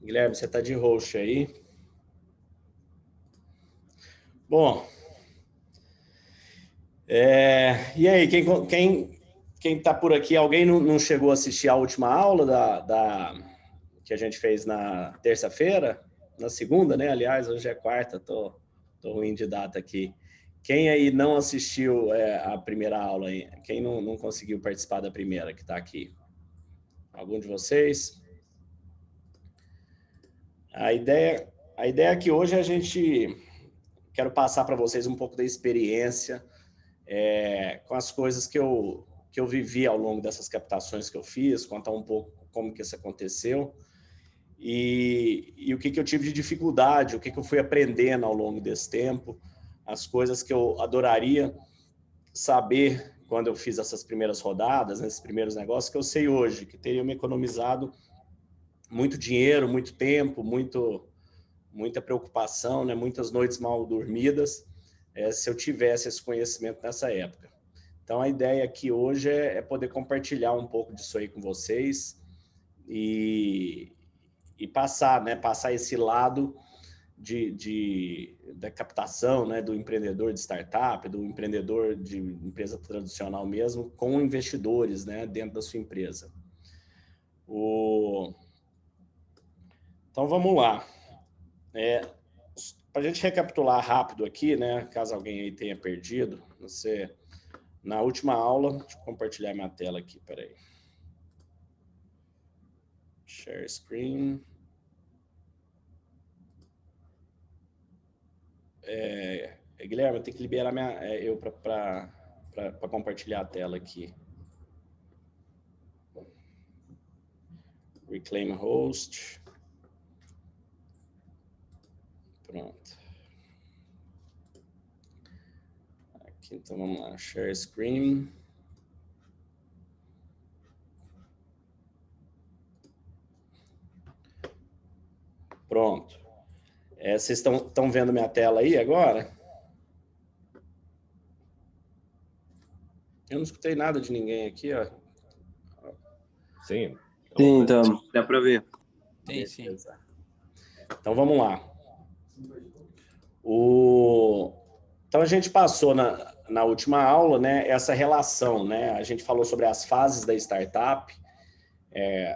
Guilherme, você está de host aí? Bom, e aí, quem está por aqui? Alguém não chegou a assistir a última aula que a gente fez na terça-feira? Na segunda, né? Aliás, hoje é quarta, tô ruim de data aqui. Quem aí não assistiu a primeira aula? Aí? Quem não conseguiu participar da primeira que está aqui? Algum de vocês? A ideia é que hoje quero passar para vocês um pouco da experiência com as coisas que eu vivi ao longo dessas captações que eu fiz, contar um pouco como que isso aconteceu e o que eu tive de dificuldade, o que eu fui aprendendo ao longo desse tempo, as coisas que eu adoraria saber quando eu fiz essas primeiras rodadas, nesses primeiros negócios, que eu sei hoje, que teriam me economizado muito dinheiro, muito tempo, muita preocupação, né? Muitas noites mal dormidas, se eu tivesse esse conhecimento nessa época. Então, a ideia aqui hoje é poder compartilhar um pouco disso aí com vocês e passar, né? Passar esse lado da captação, né? Do empreendedor de startup, do empreendedor de empresa tradicional mesmo, com investidores, né? Dentro da sua empresa. Então, vamos lá. Para a gente recapitular rápido aqui, né? Caso alguém aí tenha perdido, na última aula, deixa eu compartilhar minha tela aqui, peraí. Share screen. Guilherme, eu tenho que liberar eu para compartilhar a tela aqui. Reclaim host. Pronto. Aqui, então vamos lá, share screen. Pronto. Vocês estão vendo minha tela aí agora? Eu não escutei nada de ninguém aqui, ó. Sim. Sim, então, dá para ver. Sim. Então, vamos lá. Então, a gente passou na última aula, né, essa relação, né? A gente falou sobre as fases da startup,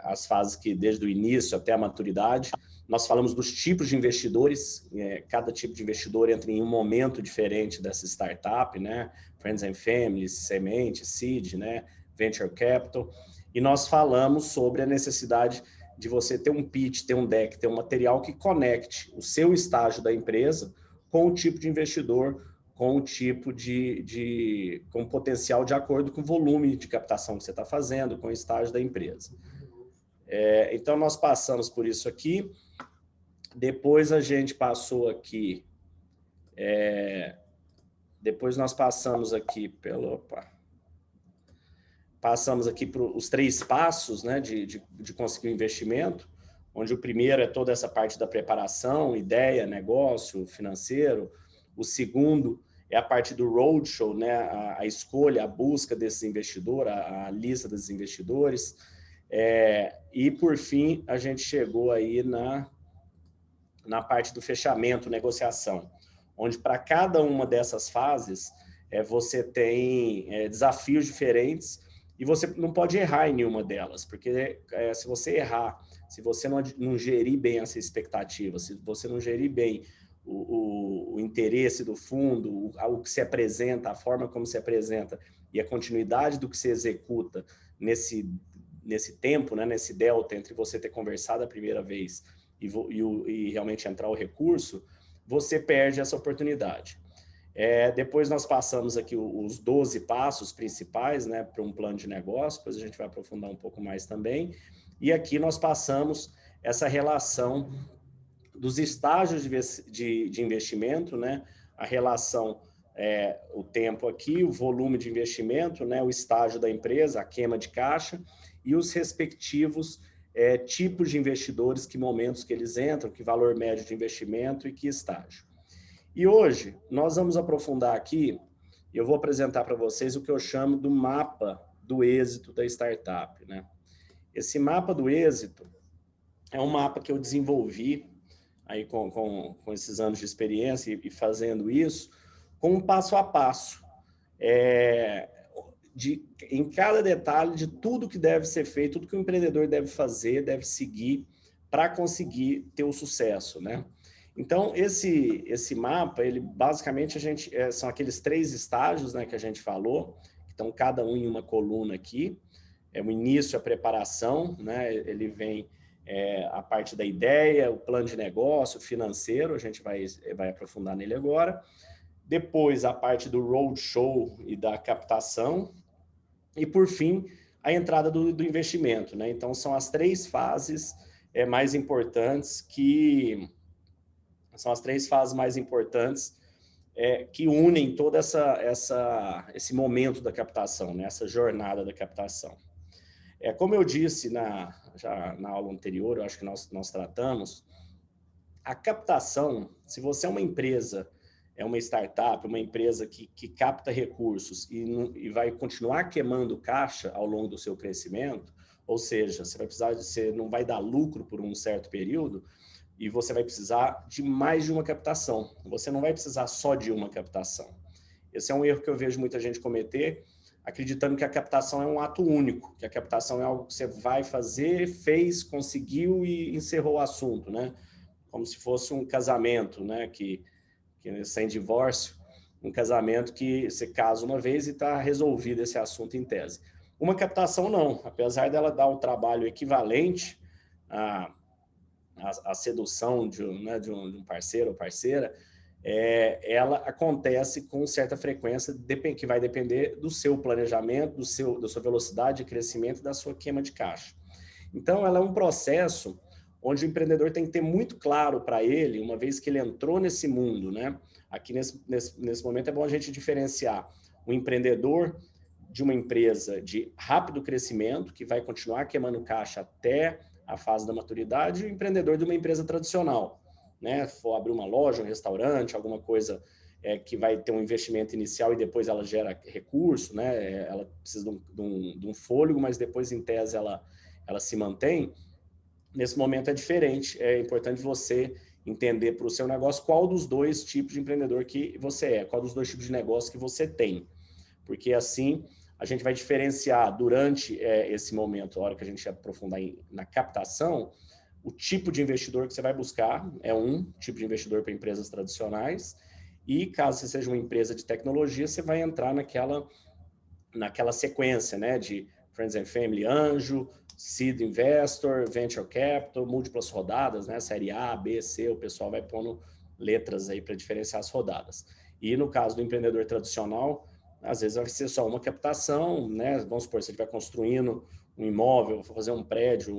as fases que desde o início até a maturidade. Nós falamos dos tipos de investidores, cada tipo de investidor entra em um momento diferente dessa startup, né? Friends and Family, semente, seed, né? Venture capital. E nós falamos sobre a necessidade de você ter um pitch, ter um deck, ter um material que conecte o seu estágio da empresa com o tipo de investidor, com o tipo com potencial de acordo com o volume de captação que você está fazendo, com o estágio da empresa. Então, nós passamos por isso aqui. Depois a gente passou aqui... Depois nós passamos aqui Passamos aqui para os 3 passos, né, de conseguir o investimento, onde o primeiro é toda essa parte da preparação, ideia, negócio, financeiro. O segundo é a parte do roadshow, né, a escolha, a busca desses investidores, a lista desses investidores. E, por fim, a gente chegou aí na parte do fechamento, negociação, onde para cada uma dessas fases você tem desafios diferentes e você não pode errar em nenhuma delas, porque se você errar, se você não gerir bem essa expectativa, se você não gerir bem o interesse do fundo, o que se apresenta, a forma como se apresenta e a continuidade do que se executa nesse tempo, né, nesse delta entre você ter conversado a primeira vez e realmente entrar o recurso, você perde essa oportunidade. Depois nós passamos aqui os 12 passos principais, né, para um plano de negócio, depois a gente vai aprofundar um pouco mais também, e aqui nós passamos essa relação dos estágios de investimento, né, a relação, o tempo aqui, o volume de investimento, né, o estágio da empresa, a queima de caixa, e os respectivos tipos de investidores, que momentos que eles entram, que valor médio de investimento e que estágio. E hoje, nós vamos aprofundar aqui, eu vou apresentar para vocês o que eu chamo do mapa do êxito da startup, né? Esse mapa do êxito, é um mapa que eu desenvolvi aí com esses anos de experiência e fazendo isso, com um passo a passo, em cada detalhe de tudo que deve ser feito, tudo que o empreendedor deve fazer, deve seguir para conseguir ter o sucesso, né? Então, esse mapa, ele basicamente são aqueles 3 estágios, né, que a gente falou, que estão cada um em uma coluna aqui. O início, a preparação, né? Ele vem a parte da ideia, o plano de negócio, o financeiro, a gente vai aprofundar nele agora. Depois, a parte do roadshow e da captação. E, por fim, a entrada do investimento, né? Então, são as 3 fases mais importantes que unem todo esse momento da captação, né? Essa jornada da captação. Como eu disse já na aula anterior, eu acho que nós tratamos, a captação, se você é uma empresa, uma startup, uma empresa que capta recursos e vai continuar queimando caixa ao longo do seu crescimento, ou seja, você não vai dar lucro por um certo período, e você vai precisar de mais de uma captação. Você não vai precisar só de uma captação. Esse é um erro que eu vejo muita gente cometer, acreditando que a captação é um ato único, que a captação é algo que você vai fazer, fez, conseguiu e encerrou o assunto, né? Como se fosse um casamento, né? Que sem divórcio, um casamento que você casa uma vez e está resolvido esse assunto em tese. Uma captação não, apesar dela dar um trabalho equivalente a sedução de um parceiro ou parceira, ela acontece com certa frequência, que vai depender do seu planejamento, da sua velocidade de crescimento, da sua queima de caixa. Então, ela é um processo onde o empreendedor tem que ter muito claro para ele, uma vez que ele entrou nesse mundo, né? Aqui nesse momento é bom a gente diferenciar o empreendedor de uma empresa de rápido crescimento, que vai continuar queimando caixa até a fase da maturidade, e o empreendedor de uma empresa tradicional, né? For abrir uma loja, um restaurante, alguma coisa que vai ter um investimento inicial e depois ela gera recurso, né? Ela precisa de um fôlego, mas depois, em tese, ela se mantém. Nesse momento é diferente. É importante você entender para o seu negócio qual dos 2 tipos de empreendedor que você qual dos 2 tipos de negócio que você tem. Porque assim a gente vai diferenciar durante esse momento, a hora que a gente aprofundar na captação, o tipo de investidor que você vai buscar é um tipo de investidor para empresas tradicionais, e caso você seja uma empresa de tecnologia, você vai entrar naquela sequência, né, de Friends and Family, anjo, Seed Investor, Venture Capital, múltiplas rodadas, né, série A, B, C, o pessoal vai pondo letras aí para diferenciar as rodadas. E no caso do empreendedor tradicional, às vezes vai ser só uma captação, né? Vamos supor, você estiver construindo um imóvel, fazer um prédio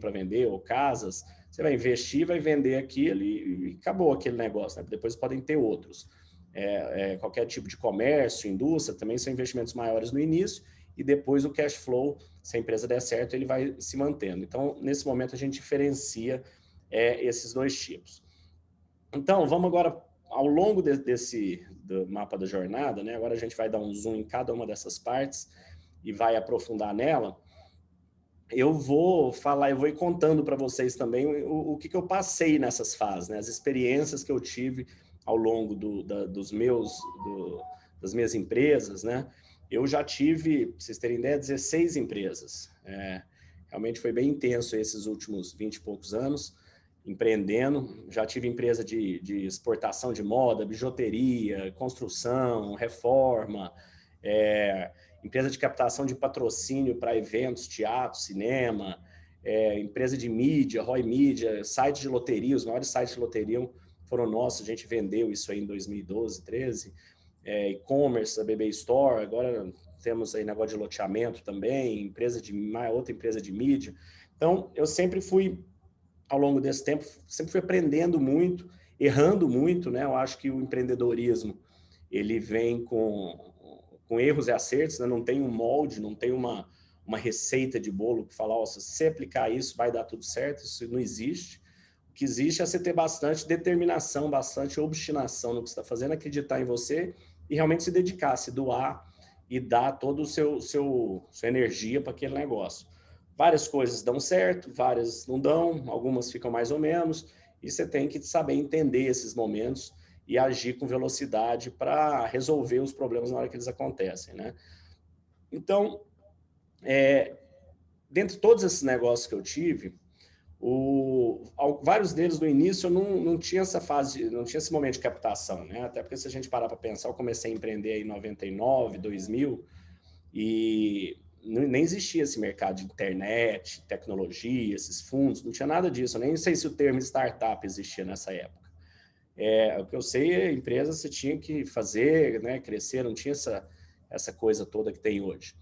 para vender, ou casas, você vai investir, vai vender aquilo e acabou aquele negócio, né? Depois podem ter outros. Qualquer tipo de comércio, indústria, também são investimentos maiores no início, e depois o cash flow, se a empresa der certo, ele vai se mantendo. Então, nesse momento, a gente diferencia esses 2 tipos. Então, vamos agora, ao longo do mapa da jornada, né? Agora a gente vai dar um zoom em cada uma dessas partes e vai aprofundar nela. Eu vou ir contando para vocês também o que eu passei nessas fases, né? As experiências que eu tive ao longo das minhas empresas, né? Eu já tive, para vocês terem ideia, 16 empresas. Realmente foi bem intenso esses últimos 20 e poucos anos, empreendendo. Já tive empresa de exportação de moda, bijuteria, construção, reforma, empresa de captação de patrocínio para eventos, teatro, cinema, empresa de mídia, Roy Mídia, site de loteria, os maiores sites de loteria foram nossos, a gente vendeu isso aí em 2012, 13, e-commerce, a BB Store, agora temos aí negócio de loteamento também, outra empresa de mídia. Então, eu sempre fui, ao longo desse tempo, sempre fui aprendendo muito, errando muito, né? Eu acho que o empreendedorismo, ele vem com erros e acertos, né? Não tem um molde, não tem uma receita de bolo que fala, se você aplicar isso, vai dar tudo certo, isso não existe. O que existe é você ter bastante determinação, bastante obstinação no que você está fazendo, acreditar em você e realmente se dedicar, se doar e dar toda a sua energia para aquele negócio. Várias coisas dão certo, várias não dão, algumas ficam mais ou menos, e você tem que saber entender esses momentos e agir com velocidade para resolver os problemas na hora que eles acontecem, né? Então, dentre todos esses negócios que eu tive, vários deles no início não tinha essa fase, não tinha esse momento de captação, né? Até porque se a gente parar para pensar, eu comecei a empreender em 99, 2000, e nem existia esse mercado de internet, tecnologia, esses fundos, não tinha nada disso. Eu nem sei se o termo startup existia nessa época. O que eu sei é empresa você tinha que fazer, né, crescer, não tinha essa coisa toda que tem hoje.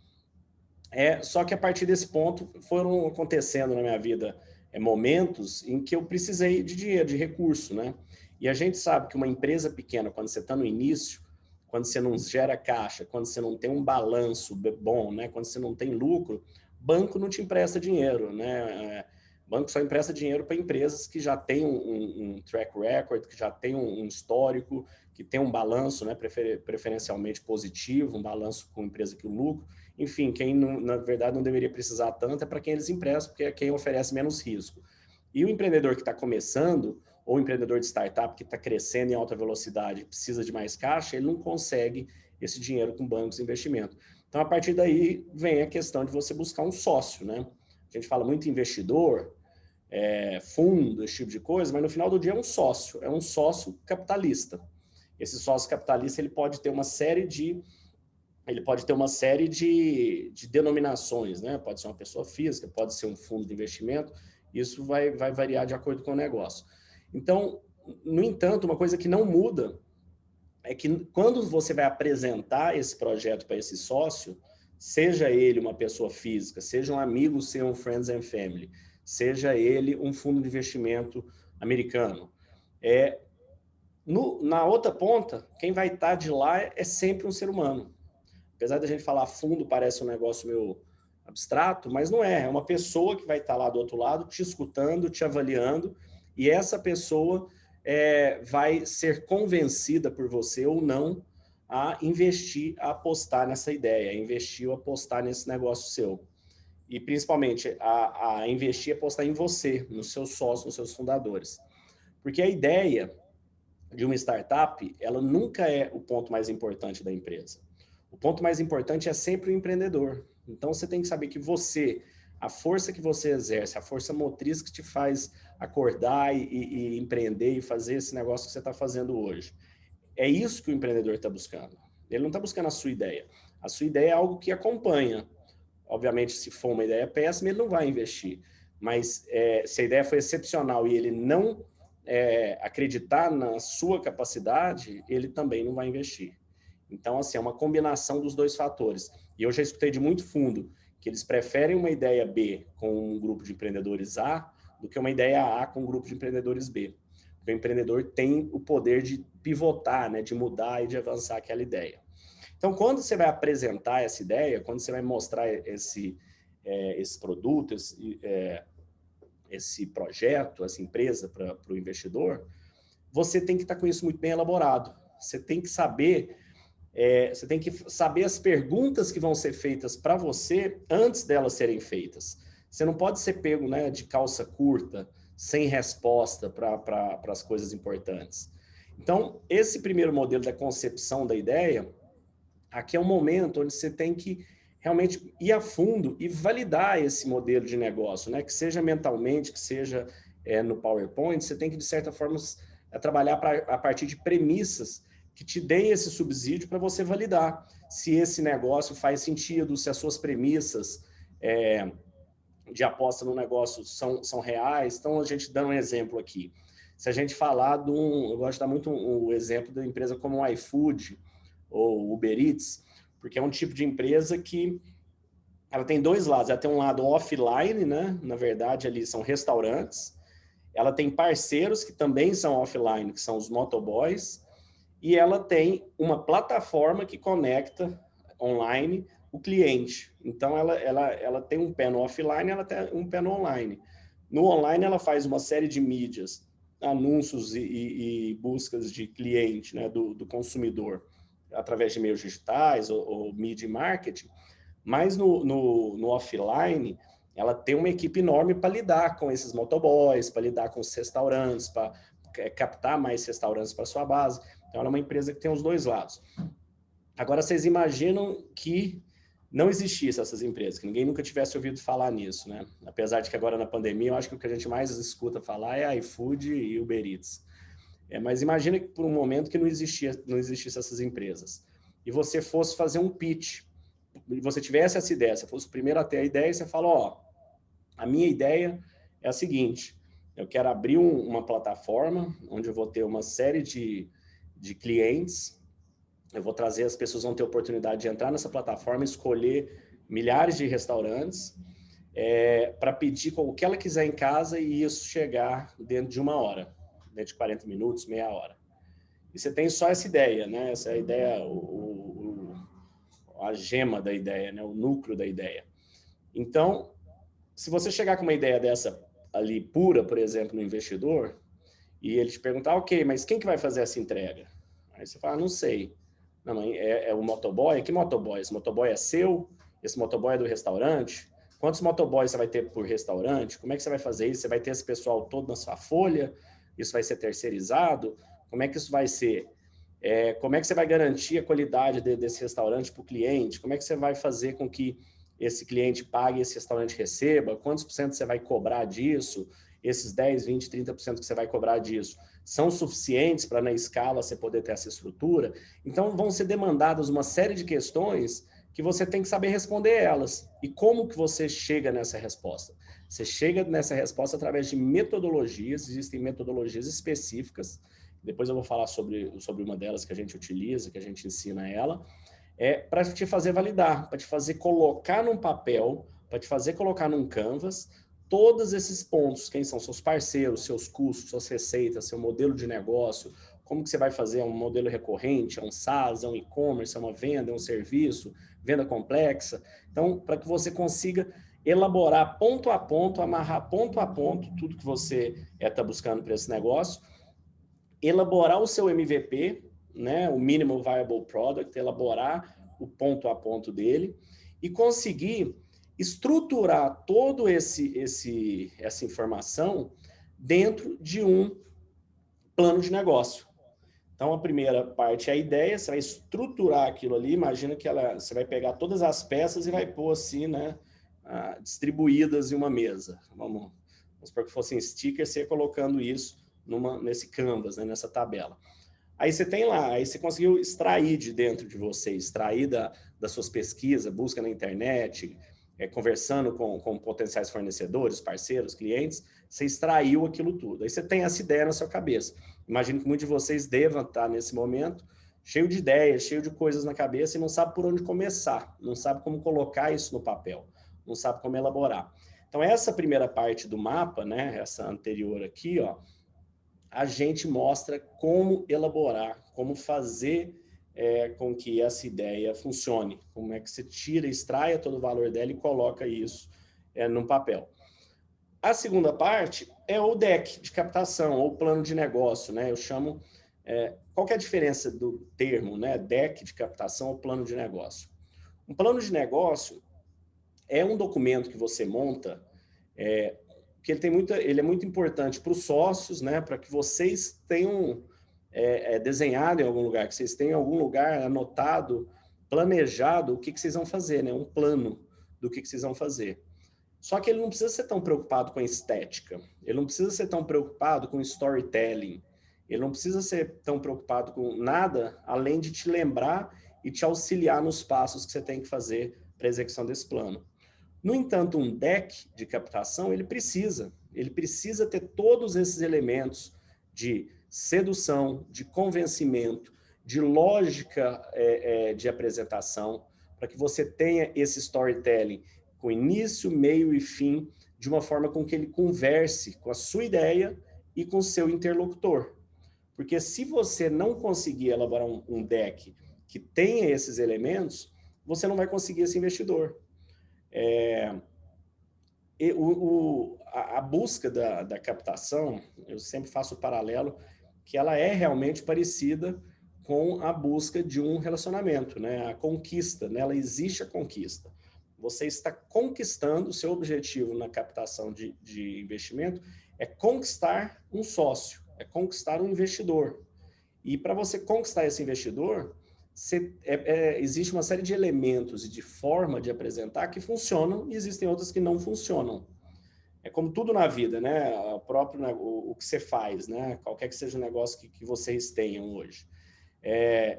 Só que a partir desse ponto foram acontecendo na minha vida momentos em que eu precisei de dinheiro, de recurso, né? E a gente sabe que uma empresa pequena, quando você está no início, quando você não gera caixa, quando você não tem um balanço bom, né? Quando você não tem lucro, banco não te empresta dinheiro, né? Banco só empresta dinheiro para empresas que já têm um track record, que já têm um histórico, que tem um balanço, né? Preferencialmente positivo, um balanço com empresa que o lucro. Enfim, quem na verdade não deveria precisar tanto é para quem eles emprestam, porque é quem oferece menos risco. E o empreendedor que está começando, ou o empreendedor de startup que está crescendo em alta velocidade, precisa de mais caixa, ele não consegue esse dinheiro com bancos de investimento. Então, a partir daí, vem a questão de você buscar um sócio, né? A gente fala muito em investidor, fundo, esse tipo de coisa, mas no final do dia é um sócio capitalista. Esse sócio capitalista ele pode ter uma série de denominações, né? Pode ser uma pessoa física, pode ser um fundo de investimento, isso vai variar de acordo com o negócio. Então, no entanto, uma coisa que não muda é que quando você vai apresentar esse projeto para esse sócio, seja ele uma pessoa física, seja um amigo seu, um friends and family, seja ele um fundo de investimento americano, na outra ponta, quem vai estar de lá é sempre um ser humano. Apesar da gente falar fundo, parece um negócio meio abstrato, mas não é. É uma pessoa que vai estar lá do outro lado, te escutando, te avaliando, e essa pessoa vai ser convencida por você ou não a investir, a apostar nessa ideia, a investir ou apostar nesse negócio seu. E principalmente a investir e apostar em você, nos seus sócios, nos seus fundadores. Porque a ideia de uma startup, ela nunca é o ponto mais importante da empresa. O ponto mais importante é sempre o empreendedor. Então, você tem que saber que a força que você exerce, a força motriz que te faz acordar e empreender e fazer esse negócio que você está fazendo hoje, é isso que o empreendedor está buscando. Ele não está buscando a sua ideia. A sua ideia é algo que acompanha. Obviamente, se for uma ideia péssima, ele não vai investir. Mas se a ideia foi excepcional e ele não acreditar na sua capacidade, ele também não vai investir. Então, assim, é uma combinação dos dois fatores. E eu já escutei de muito fundo que eles preferem uma ideia B com um grupo de empreendedores A do que uma ideia A com um grupo de empreendedores B. Porque o empreendedor tem o poder de pivotar, né, de mudar e de avançar aquela ideia. Então, quando você vai apresentar essa ideia, quando você vai mostrar esse produto, esse projeto, essa empresa para o investidor, você tem que estar com isso muito bem elaborado. Você tem que saber as perguntas que vão ser feitas para você antes delas serem feitas. Você não pode ser pego, né, de calça curta, sem resposta para as coisas importantes. Então, esse primeiro modelo da concepção da ideia, aqui é um momento onde você tem que realmente ir a fundo e validar esse modelo de negócio, né? Que seja mentalmente, que seja no PowerPoint, você tem que, de certa forma, trabalhar a partir de premissas que te deem esse subsídio para você validar se esse negócio faz sentido, se as suas premissas de aposta no negócio são reais. Então, a gente dá um exemplo aqui. Se a gente falar eu gosto de dar muito o exemplo da empresa como o iFood ou Uber Eats, porque é um tipo de empresa que ela tem dois lados. Ela tem um lado offline, né? Na verdade, ali são restaurantes. Ela tem parceiros que também são offline, que são os motoboys. E ela tem uma plataforma que conecta online o cliente. Então, ela tem um pé no offline, ela tem um pé no online. No online, ela faz uma série de mídias, anúncios e buscas de cliente, né, do consumidor, através de meios digitais ou media marketing. Mas no offline, ela tem uma equipe enorme para lidar com esses motoboys, para lidar com os restaurantes, para captar mais restaurantes para sua base. Então, ela é uma empresa que tem os dois lados. Agora, vocês imaginam que não existissem essas empresas, que ninguém nunca tivesse ouvido falar nisso, né? Apesar de que agora na pandemia, eu acho que o que a gente mais escuta falar é iFood e Uber Eats. Mas imagina que por um momento que não existisse essas empresas. E você fosse fazer um pitch, e você tivesse essa ideia, você fosse o primeiro a ter a ideia, e você fala, ó, a minha ideia é a seguinte, eu quero abrir uma plataforma onde eu vou ter uma série de clientes, eu vou trazer, as pessoas vão ter a oportunidade de entrar nessa plataforma, escolher milhares de restaurantes para pedir o que ela quiser em casa e isso chegar dentro de 1 hora, dentro de 40 minutos, meia hora. E você tem só essa ideia, né? Essa é a ideia, a gema da ideia, né? O núcleo da ideia. Então, se você chegar com uma ideia dessa ali pura, por exemplo, no investidor, e ele te perguntar, ok, mas quem que vai fazer essa entrega? Aí você fala, não sei. Não, é o motoboy? Que motoboy? Esse motoboy é seu? Esse motoboy é do restaurante? Quantos motoboys você vai ter por restaurante? Como é que você vai fazer isso? Você vai ter esse pessoal todo na sua folha? Isso vai ser terceirizado? Como é que isso vai ser? Como é que você vai garantir a qualidade desse restaurante para o cliente? Como é que você vai fazer com que esse cliente pague e esse restaurante receba? Quantos por cento você vai cobrar disso? Esses 10, 20, 30% que você vai cobrar disso são suficientes para, na escala, você poder ter essa estrutura? Então, vão ser demandadas uma série de questões que você tem que saber responder elas. E como que você chega nessa resposta? Você chega nessa resposta através de metodologias, existem metodologias específicas, depois eu vou falar sobre uma delas que a gente utiliza, que a gente ensina ela, para te fazer validar, para te fazer colocar num papel, para te fazer colocar num canvas, todos esses pontos, quem são seus parceiros, seus custos, suas receitas, seu modelo de negócio, como que você vai fazer, é um modelo recorrente, é um SaaS, é um e-commerce, é uma venda, é um serviço, venda complexa. Então, para que você consiga elaborar ponto a ponto, amarrar ponto a ponto, tudo que você está buscando para esse negócio, elaborar o seu MVP, né, o Minimal Viable Product, elaborar o ponto a ponto dele e conseguir estruturar todo essa informação dentro de um plano de negócio. Então, a primeira parte é a ideia, você vai estruturar aquilo ali, imagina que você vai pegar todas as peças e vai pôr assim, né, distribuídas em uma mesa. Vamos supor que fossem stickers, você ia colocando isso nesse canvas, né, nessa tabela. Aí você tem lá, aí você conseguiu extrair de dentro de você, extrair das suas pesquisas, busca na internet, conversando com potenciais fornecedores, parceiros, clientes, você extraiu aquilo tudo. Aí você tem essa ideia na sua cabeça. Imagino que muitos de vocês devam estar nesse momento cheio de ideias, cheio de coisas na cabeça e não sabe por onde começar, não sabe como colocar isso no papel, não sabe como elaborar. Então, essa primeira parte do mapa, né, essa anterior aqui, ó, a gente mostra como elaborar, como fazer com que essa ideia funcione, como é que você tira, extrai todo o valor dela e coloca isso num papel. A segunda parte é o deck de captação, ou plano de negócio, né? Eu chamo... qual que é a diferença do termo, né? Deck de captação ou plano de negócio? Um plano de negócio é um documento que você monta, que ele é muito importante para os sócios, né? Para que vocês tenham desenhado em algum lugar, que vocês tenham em algum lugar anotado, planejado o que vocês vão fazer, né? Um plano do que vocês vão fazer. Só que ele não precisa ser tão preocupado com a estética, ele não precisa ser tão preocupado com storytelling, ele não precisa ser tão preocupado com nada além de te lembrar e te auxiliar nos passos que você tem que fazer para a execução desse plano. No entanto, um deck de captação, ele precisa ter todos esses elementos de sedução, de convencimento, de lógica de apresentação, para que você tenha esse storytelling com início, meio e fim, de uma forma com que ele converse com a sua ideia e com o seu interlocutor. Porque se você não conseguir elaborar um deck que tenha esses elementos, você não vai conseguir esse investidor. A busca da captação, eu sempre faço o paralelo, que ela é realmente parecida com a busca de um relacionamento, né? A conquista, nela existe a conquista. você está conquistando, o seu objetivo na captação de investimento é conquistar um sócio, é conquistar um investidor. E para você conquistar esse investidor, existe uma série de elementos e de forma de apresentar que funcionam e existem outras que não funcionam. É como tudo na vida, né? O que você faz, né? Qualquer que seja o negócio que vocês tenham hoje.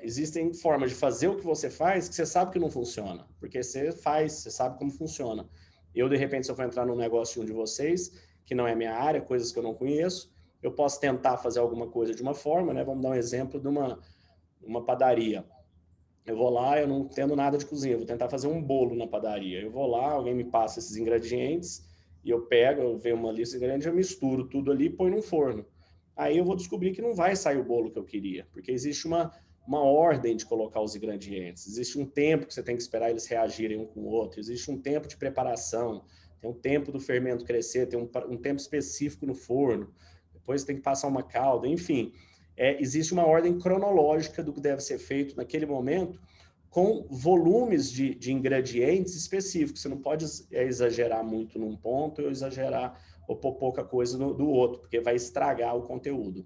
Existem formas de fazer o que você faz que você sabe que não funciona, porque você faz, você sabe como funciona. Eu, de repente, se eu for entrar num negócio de um de vocês, que não é minha área, coisas que eu não conheço, eu posso tentar fazer alguma coisa de uma forma, né? Vamos dar um exemplo de uma padaria. Eu vou lá, eu não entendo nada de cozinha, eu vou tentar fazer um bolo na padaria. Eu vou lá, alguém me passa esses ingredientes, e eu vejo uma lista de ingredientes, eu misturo tudo ali e põe num forno. Aí eu vou descobrir que não vai sair o bolo que eu queria, porque existe uma ordem de colocar os ingredientes, existe um tempo que você tem que esperar eles reagirem um com o outro, existe um tempo de preparação, tem um tempo do fermento crescer, tem um tempo específico no forno, depois tem que passar uma calda, enfim. Existe uma ordem cronológica do que deve ser feito naquele momento, com volumes de ingredientes específicos. Você não pode exagerar muito num ponto ou exagerar ou pôr pouca coisa do outro, porque vai estragar o conteúdo.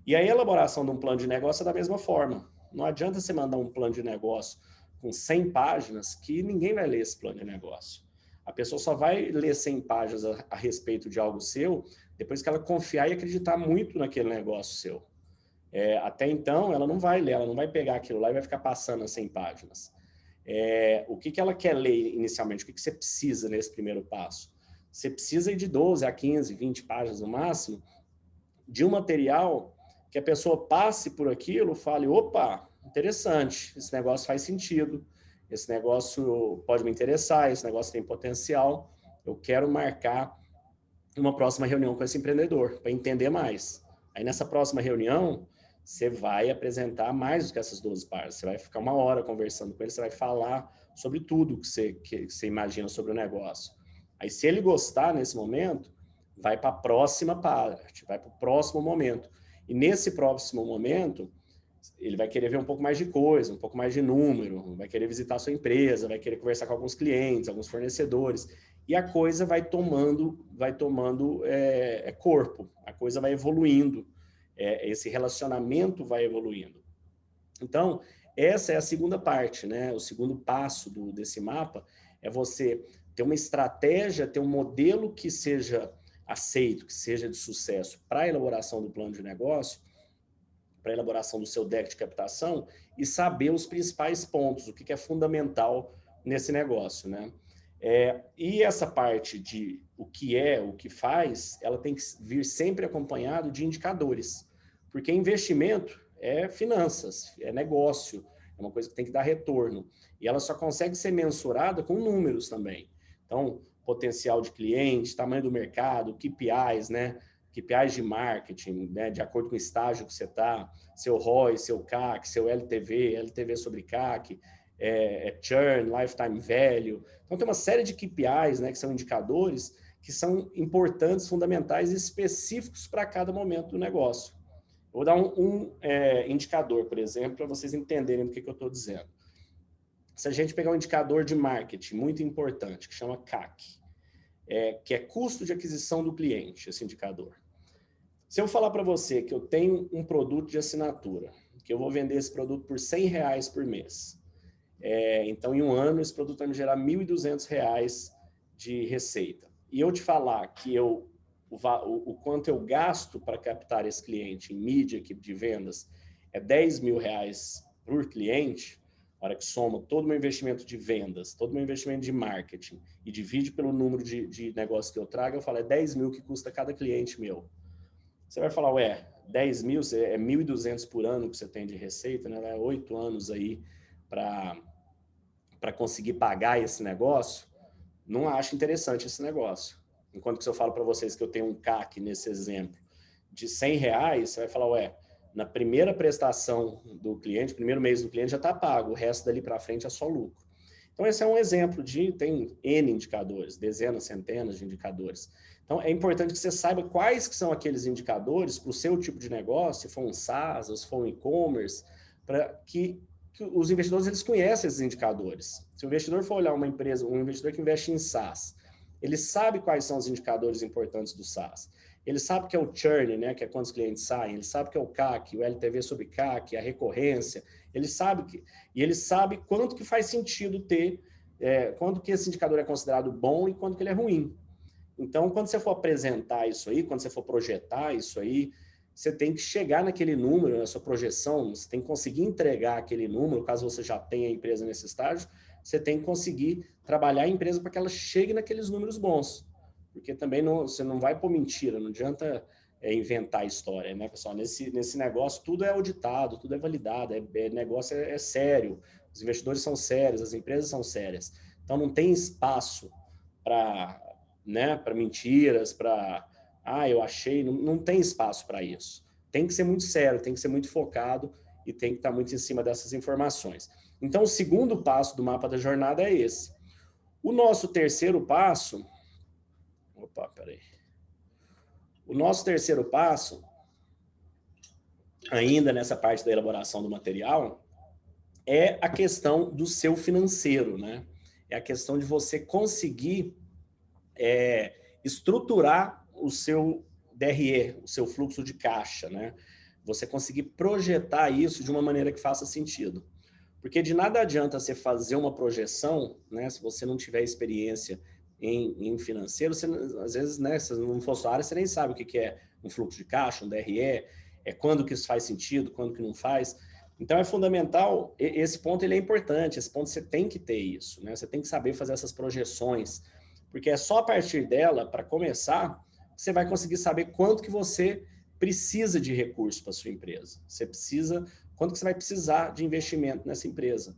E a elaboração de um plano de negócio é da mesma forma. Não adianta você mandar um plano de negócio com 100 páginas que ninguém vai ler esse plano de negócio. A pessoa só vai ler 100 páginas a respeito de algo seu depois que ela confiar e acreditar muito naquele negócio seu. Até então, ela não vai ler, ela não vai pegar aquilo lá e vai ficar passando as 100 páginas. O que ela quer ler inicialmente? O que você precisa nesse primeiro passo? Você precisa ir de 12 a 15, 20 páginas no máximo, de um material que a pessoa passe por aquilo, fale, opa, interessante, esse negócio faz sentido, esse negócio pode me interessar, esse negócio tem potencial, eu quero marcar uma próxima reunião com esse empreendedor, para entender mais. Aí nessa próxima reunião, você vai apresentar mais do que essas 12 páginas, você vai ficar uma hora conversando com ele, você vai falar sobre tudo que você imagina sobre o negócio. Aí se ele gostar nesse momento, vai para a próxima parte, vai para o próximo momento. E nesse próximo momento, ele vai querer ver um pouco mais de coisa, um pouco mais de número, vai querer visitar a sua empresa, vai querer conversar com alguns clientes, alguns fornecedores, e a coisa vai tomando corpo, a coisa vai evoluindo, esse relacionamento vai evoluindo. Então, essa é a segunda parte, né? O segundo passo desse mapa é você ter uma estratégia, ter um modelo que seja aceito, que seja de sucesso para a elaboração do plano de negócio, para a elaboração do seu deck de captação e saber os principais pontos, o que é fundamental nesse negócio, né? E essa parte de o que faz, ela tem que vir sempre acompanhado de indicadores, porque investimento é finanças, é negócio, é uma coisa que tem que dar retorno, e ela só consegue ser mensurada com números também. Então, potencial de cliente, tamanho do mercado, KPIs, né? KPIs de marketing, né? De acordo com o estágio que você está, seu ROI, seu CAC, seu LTV sobre CAC, churn, lifetime value. Então, tem uma série de KPIs, né? Que são indicadores que são importantes, fundamentais e específicos para cada momento do negócio. Eu vou dar um indicador, por exemplo, para vocês entenderem do que eu estou dizendo. Se a gente pegar um indicador de marketing muito importante, que chama CAC, que é custo de aquisição do cliente, esse indicador. Se eu falar para você que eu tenho um produto de assinatura, que eu vou vender esse produto por R$100 por mês, então em um ano esse produto vai me gerar R$1.200 de receita, e eu te falar que o quanto eu gasto para captar esse cliente em mídia, equipe de vendas, é R$10.000 por cliente, na hora que soma todo o meu investimento de vendas, todo o meu investimento de marketing e divide pelo número de negócios que eu trago, eu falo, é 10 mil que custa cada cliente meu. Você vai falar, 10 mil é 1.200 por ano que você tem de receita, né? 8 anos aí para conseguir pagar esse negócio. Não acho interessante esse negócio. Enquanto que se eu falo para vocês que eu tenho um CAC nesse exemplo de R$100, você vai falar, na primeira prestação do cliente, primeiro mês do cliente já está pago, o resto dali para frente é só lucro. Então esse é um exemplo tem N indicadores, dezenas, centenas de indicadores. Então é importante que você saiba quais que são aqueles indicadores para o seu tipo de negócio, se for um SaaS ou se for um e-commerce, para que que os investidores eles conhecem esses indicadores. Se o investidor for olhar uma empresa, um investidor que investe em SaaS, ele sabe quais são os indicadores importantes do SaaS. Ele sabe que é o churn, né, que é quando os clientes saem. Ele sabe que é o CAC, o LTV sobre CAC, a recorrência. Ele sabe ele sabe quanto que faz sentido ter, quando que esse indicador é considerado bom e quando que ele é ruim. Então, quando você for apresentar isso aí, quando você for projetar isso aí, você tem que chegar naquele número, na sua projeção, você tem que conseguir entregar aquele número, caso você já tenha a empresa nesse estágio, você tem que conseguir trabalhar a empresa para que ela chegue naqueles números bons. Porque também você não vai pôr mentira, não adianta inventar história, né, pessoal? Nesse negócio, tudo é auditado, tudo é validado, negócio é sério, os investidores são sérios, as empresas são sérias. Então, não tem espaço para mentiras, para... eu achei... Não tem espaço para isso. Tem que ser muito sério, tem que ser muito focado e tem que estar muito em cima dessas informações. Então, o segundo passo do mapa da jornada é esse. O nosso terceiro passo... O nosso terceiro passo, ainda nessa parte da elaboração do material, é a questão do seu financeiro, né? É a questão de você conseguir estruturar o seu DRE, o seu fluxo de caixa, né? Você conseguir projetar isso de uma maneira que faça sentido. Porque de nada adianta você fazer uma projeção, né? Se você não tiver experiência em financeiro, você, às vezes, né, se não for sua área, você nem sabe o que é um fluxo de caixa, um DRE, quando que isso faz sentido, quando que não faz. Então, é fundamental, esse ponto ele é importante, esse ponto você tem que ter isso, né? Você tem que saber fazer essas projeções, porque é só a partir dela, para começar, você vai conseguir saber quanto que você precisa de recurso para sua empresa. Quanto que você vai precisar de investimento nessa empresa.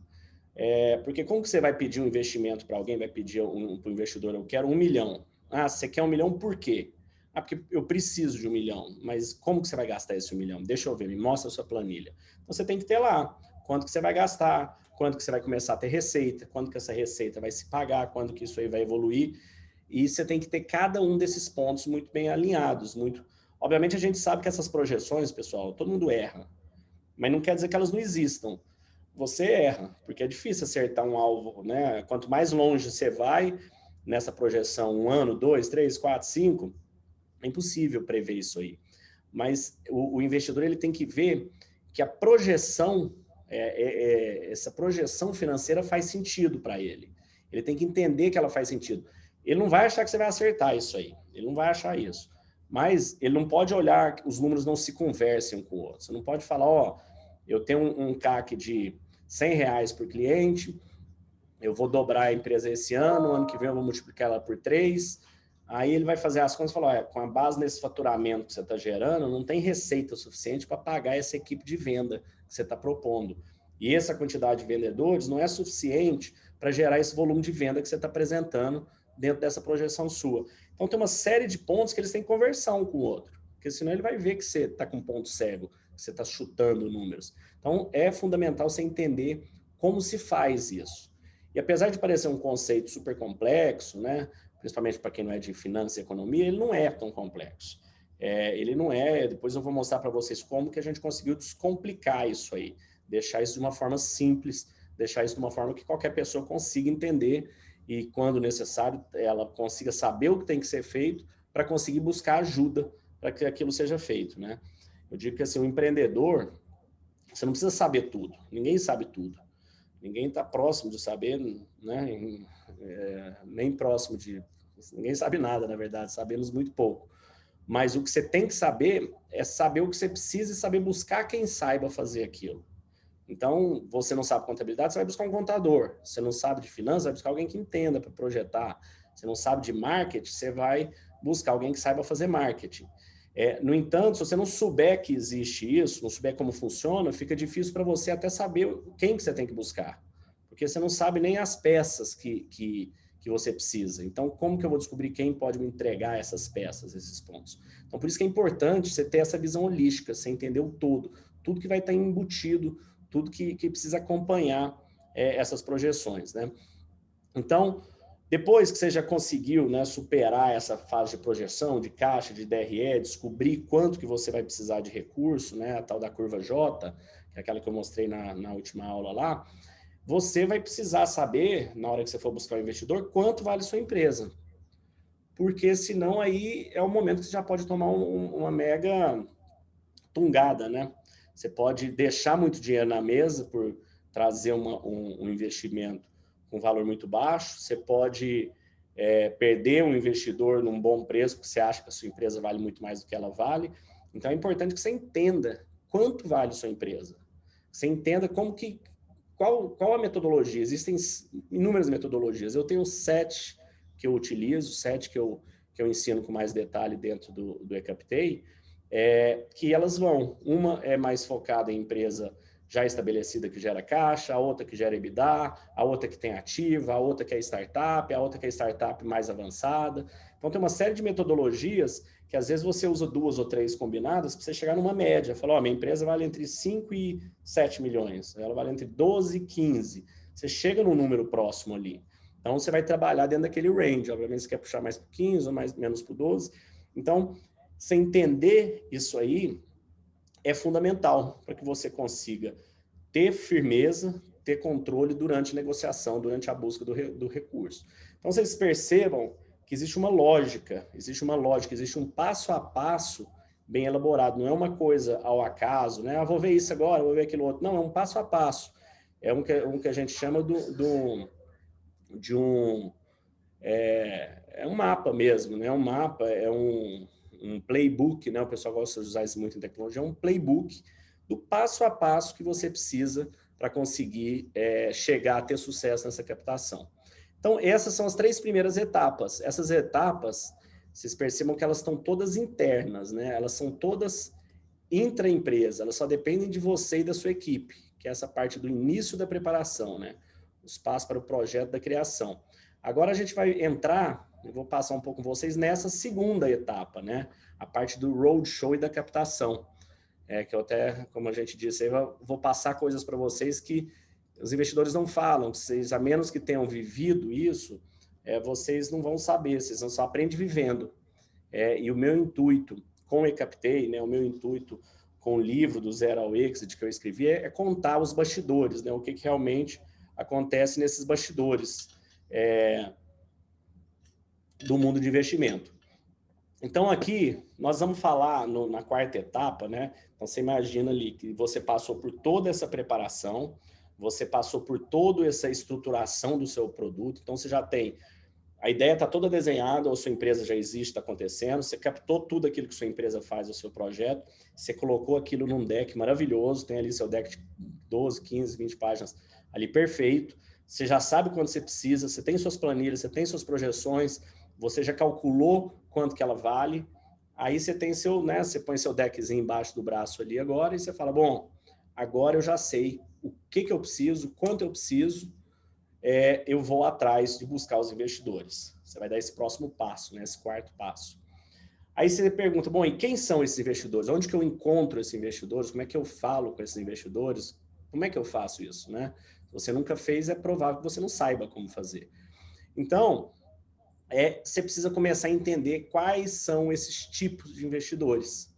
Porque como que você vai pedir um investimento para alguém, vai pedir para o investidor, eu quero 1 milhão. Você quer 1 milhão por quê? Porque eu preciso de 1 milhão, mas como que você vai gastar esse 1 milhão? Deixa eu ver, me mostra a sua planilha. Então você tem que ter lá quanto que você vai gastar, quanto que você vai começar a ter receita, quando que essa receita vai se pagar, quando que isso aí vai evoluir, e você tem que ter cada um desses pontos muito bem alinhados. Obviamente a gente sabe que essas projeções, pessoal, todo mundo erra, mas não quer dizer que elas não existam. Você erra, porque é difícil acertar um alvo, né? Quanto mais longe você vai nessa projeção, 1 ano, 2, 3, 4, 5, é impossível prever isso aí. Mas o investidor ele tem que ver que a projeção, essa projeção financeira faz sentido para ele. Ele tem que entender que ela faz sentido. Ele não vai achar que você vai acertar isso aí. Ele não vai achar isso. Mas ele não pode olhar que os números não se conversem um com o outro. Você não pode falar, eu tenho um CAC de R$100 por cliente, eu vou dobrar a empresa esse ano que vem eu vou multiplicar ela por 3, aí ele vai fazer as contas e falar, com a base nesse faturamento que você está gerando, não tem receita suficiente para pagar essa equipe de venda que você está propondo. E essa quantidade de vendedores não é suficiente para gerar esse volume de venda que você está apresentando dentro dessa projeção sua. Então tem uma série de pontos que eles têm que conversar um com o outro, porque senão ele vai ver que você está com um ponto cego, que você está chutando números. Então, é fundamental você entender como se faz isso. E apesar de parecer um conceito super complexo, né, principalmente para quem não é de finanças e economia, ele não é tão complexo. Ele não é... Depois eu vou mostrar para vocês como que a gente conseguiu descomplicar isso aí, deixar isso de uma forma simples, deixar isso de uma forma que qualquer pessoa consiga entender e, quando necessário, ela consiga saber o que tem que ser feito para conseguir buscar ajuda para que aquilo seja feito, né? Eu digo que assim, o empreendedor, você não precisa saber tudo, ninguém sabe tudo, ninguém está próximo de saber, né? Nem próximo de... Ninguém sabe nada, na verdade, sabemos muito pouco. Mas o que você tem que saber é saber o que você precisa e saber buscar quem saiba fazer aquilo. Então, você não sabe contabilidade, você vai buscar um contador. Você não sabe de finanças, vai buscar alguém que entenda para projetar. Você não sabe de marketing, você vai buscar alguém que saiba fazer marketing. No entanto, se você não souber que existe isso, não souber como funciona, fica difícil para você até saber quem que você tem que buscar. Porque você não sabe nem as peças que você precisa. Então, como que eu vou descobrir quem pode me entregar essas peças, esses pontos? Então, por isso que é importante você ter essa visão holística, você entender o todo, tudo que vai estar embutido, tudo que precisa acompanhar essas projeções, né? Então, depois que você já conseguiu, né, superar essa fase de projeção, de caixa, de DRE, descobrir quanto que você vai precisar de recurso, né, a tal da curva J, que é aquela que eu mostrei na última aula lá, você vai precisar saber, na hora que você for buscar um investidor, quanto vale sua empresa. Porque senão aí é o momento que você já pode tomar uma mega tungada, né? Você pode deixar muito dinheiro na mesa por trazer um investimento com valor muito baixo, você pode perder um investidor num bom preço, porque você acha que a sua empresa vale muito mais do que ela vale. Então é importante que você entenda quanto vale a sua empresa. Você entenda qual a metodologia. Existem inúmeras metodologias. Eu tenho 7 que eu utilizo, 7 que eu ensino com mais detalhe dentro do eCaptei, que elas vão. Uma é mais focada em empresa já estabelecida que gera caixa, a outra que gera EBITDA, a outra que tem ativa, a outra que é startup, a outra que é startup mais avançada. Então tem uma série de metodologias que às vezes você usa 2 ou 3 combinadas para você chegar numa média. Fala, minha empresa vale entre 5 e 7 milhões, ela vale entre 12 e 15. Você chega num número próximo ali. Então você vai trabalhar dentro daquele range. Obviamente você quer puxar mais para 15 ou menos para 12. Então, você entender isso aí é fundamental para que você consiga ter firmeza, ter controle durante a negociação, durante a busca do recurso. Então, vocês percebam que existe uma lógica, existe um passo a passo bem elaborado. Não é uma coisa ao acaso, né? Vou ver isso agora, vou ver aquilo outro. Não, é um passo a passo. É um que a gente chama de um mapa mesmo, né? Um mapa, é um playbook, né? O pessoal gosta de usar isso muito em tecnologia, é um playbook do passo a passo que você precisa para conseguir chegar a ter sucesso nessa captação. Então, essas são as 3 primeiras etapas. Essas etapas, vocês percebam que elas estão todas internas, né? Elas são todas intra-empresa, elas só dependem de você e da sua equipe, que é essa parte do início da preparação, né? Os passos para o projeto da criação. Agora a gente vai entrar, eu vou passar um pouco com vocês nessa segunda etapa, né? A parte do roadshow e da captação. Que eu até, como a gente disse, eu vou passar coisas para vocês que os investidores não falam. Vocês, a menos que tenham vivido isso, vocês não vão saber, vocês só aprendem vivendo. E o meu intuito com o eCaptei, né? O meu intuito com o livro do Zero ao Exit que eu escrevi é contar os bastidores, né? O que realmente acontece nesses bastidores do mundo de investimento. Então, aqui, nós vamos falar na 4ª etapa, né? Então, você imagina ali que você passou por toda essa preparação, você passou por toda essa estruturação do seu produto, então você já tem... A ideia está toda desenhada, ou sua empresa já existe, está acontecendo, você captou tudo aquilo que sua empresa faz, o seu projeto, você colocou aquilo num deck maravilhoso, tem ali seu deck de 12, 15, 20 páginas ali perfeito, você já sabe quanto você precisa, você tem suas planilhas, você tem suas projeções, você já calculou quanto que ela vale, aí você tem seu, né, você põe seu deckzinho embaixo do braço ali agora e você fala, bom, agora eu já sei o que eu preciso, quanto eu preciso, eu vou atrás de buscar os investidores. Você vai dar esse próximo passo, né, esse 4º passo. Aí você pergunta, bom, e quem são esses investidores? Onde que eu encontro esses investidores? Como é que eu falo com esses investidores? Como é que eu faço isso, né? Se você nunca fez, é provável que você não saiba como fazer. Então, você precisa começar a entender quais são esses tipos de investidores.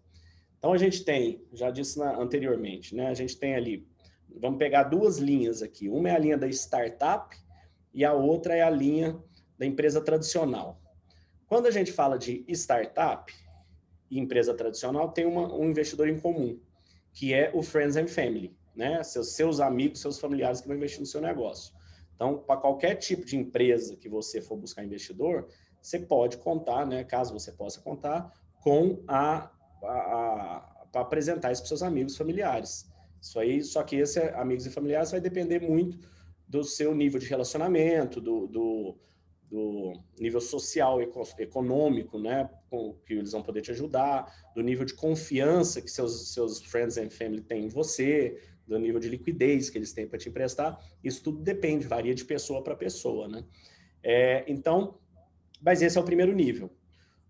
Então, a gente tem, já disse anteriormente, né? A gente tem ali, vamos pegar 2 linhas aqui. Uma é a linha da startup e a outra é a linha da empresa tradicional. Quando a gente fala de startup e empresa tradicional, tem um investidor em comum, que é o Friends and Family, né? Seus amigos, seus familiares que vão investir no seu negócio. Então, para qualquer tipo de empresa que você for buscar investidor, você pode contar, né, caso você possa contar, com para apresentar isso para seus amigos e familiares. Isso aí, só que esse amigos e familiares vai depender muito do seu nível de relacionamento, do nível social, econômico, né, com que eles vão poder te ajudar, do nível de confiança que seus friends and family têm em você, do nível de liquidez que eles têm para te emprestar. Isso tudo depende, varia de pessoa para pessoa, né? Então, mas esse é o primeiro nível.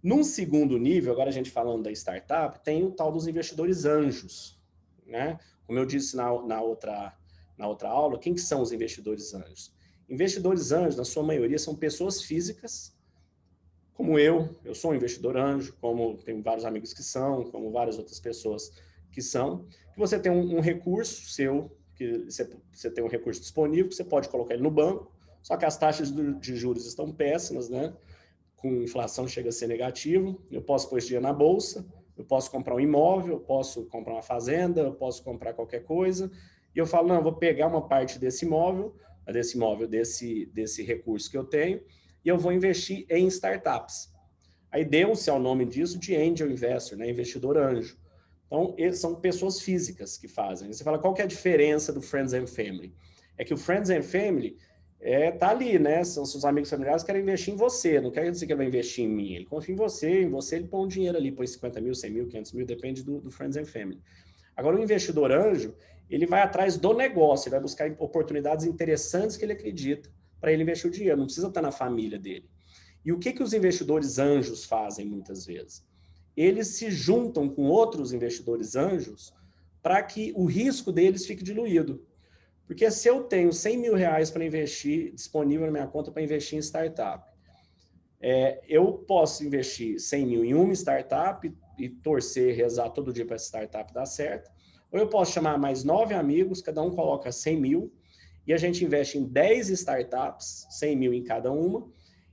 Num segundo nível, agora a gente falando da startup, tem o tal dos investidores anjos, né? Como eu disse na outra aula, quem que são os investidores anjos? Investidores anjos, na sua maioria, são pessoas físicas, como eu sou um investidor anjo, como tem vários amigos que são, como várias outras pessoas que você tem um recurso seu, que você tem um recurso disponível, que você pode colocar ele no banco, só que as taxas de juros estão péssimas, né? Com inflação chega a ser negativo, eu posso pôr esse dinheiro na bolsa, eu posso comprar um imóvel, eu posso comprar uma fazenda, eu posso comprar qualquer coisa, e eu falo, não, eu vou pegar uma parte desse recurso que eu tenho, e eu vou investir em startups. Aí deu-se ao nome disso de angel investor, né? Investidor anjo. Então, eles são pessoas físicas que fazem. Você fala, qual que é a diferença do Friends and Family? É que o Friends and Family tá ali, né? São seus amigos familiares que querem investir em você, não quer dizer que ele vai investir em mim. Ele confia em você ele põe um dinheiro ali, põe 50 mil, 100 mil, 500 mil, depende do Friends and Family. Agora, o investidor anjo, ele vai atrás do negócio, ele vai buscar oportunidades interessantes que ele acredita para ele investir o dinheiro, não precisa estar na família dele. E o que os investidores anjos fazem muitas vezes? Eles se juntam com outros investidores anjos para que o risco deles fique diluído. Porque se eu tenho 100 mil reais para investir, disponível na minha conta para investir em startup, eu posso investir 100 mil em uma startup e torcer, rezar todo dia para essa startup dar certo, ou eu posso chamar mais 9 amigos, cada um coloca 100 mil, e a gente investe em 10 startups, 100 mil em cada uma,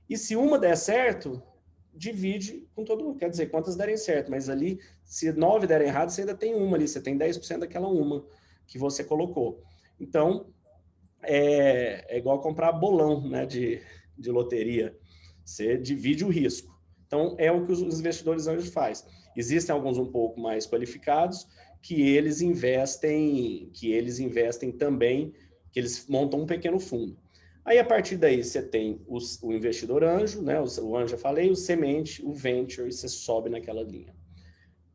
e se uma der certo, divide com todo mundo. Quer dizer, quantas derem certo, mas ali, se 9 derem errado, você ainda tem uma ali, você tem 10% daquela uma que você colocou. Então, é igual comprar bolão, né, de loteria. Você divide o risco. Então, é o que os investidores anjos fazem. Existem alguns um pouco mais qualificados que eles investem também, que eles montam um pequeno fundo. Aí, a partir daí, você tem o investidor anjo, né? O anjo, eu falei, o semente, o venture, e você sobe naquela linha.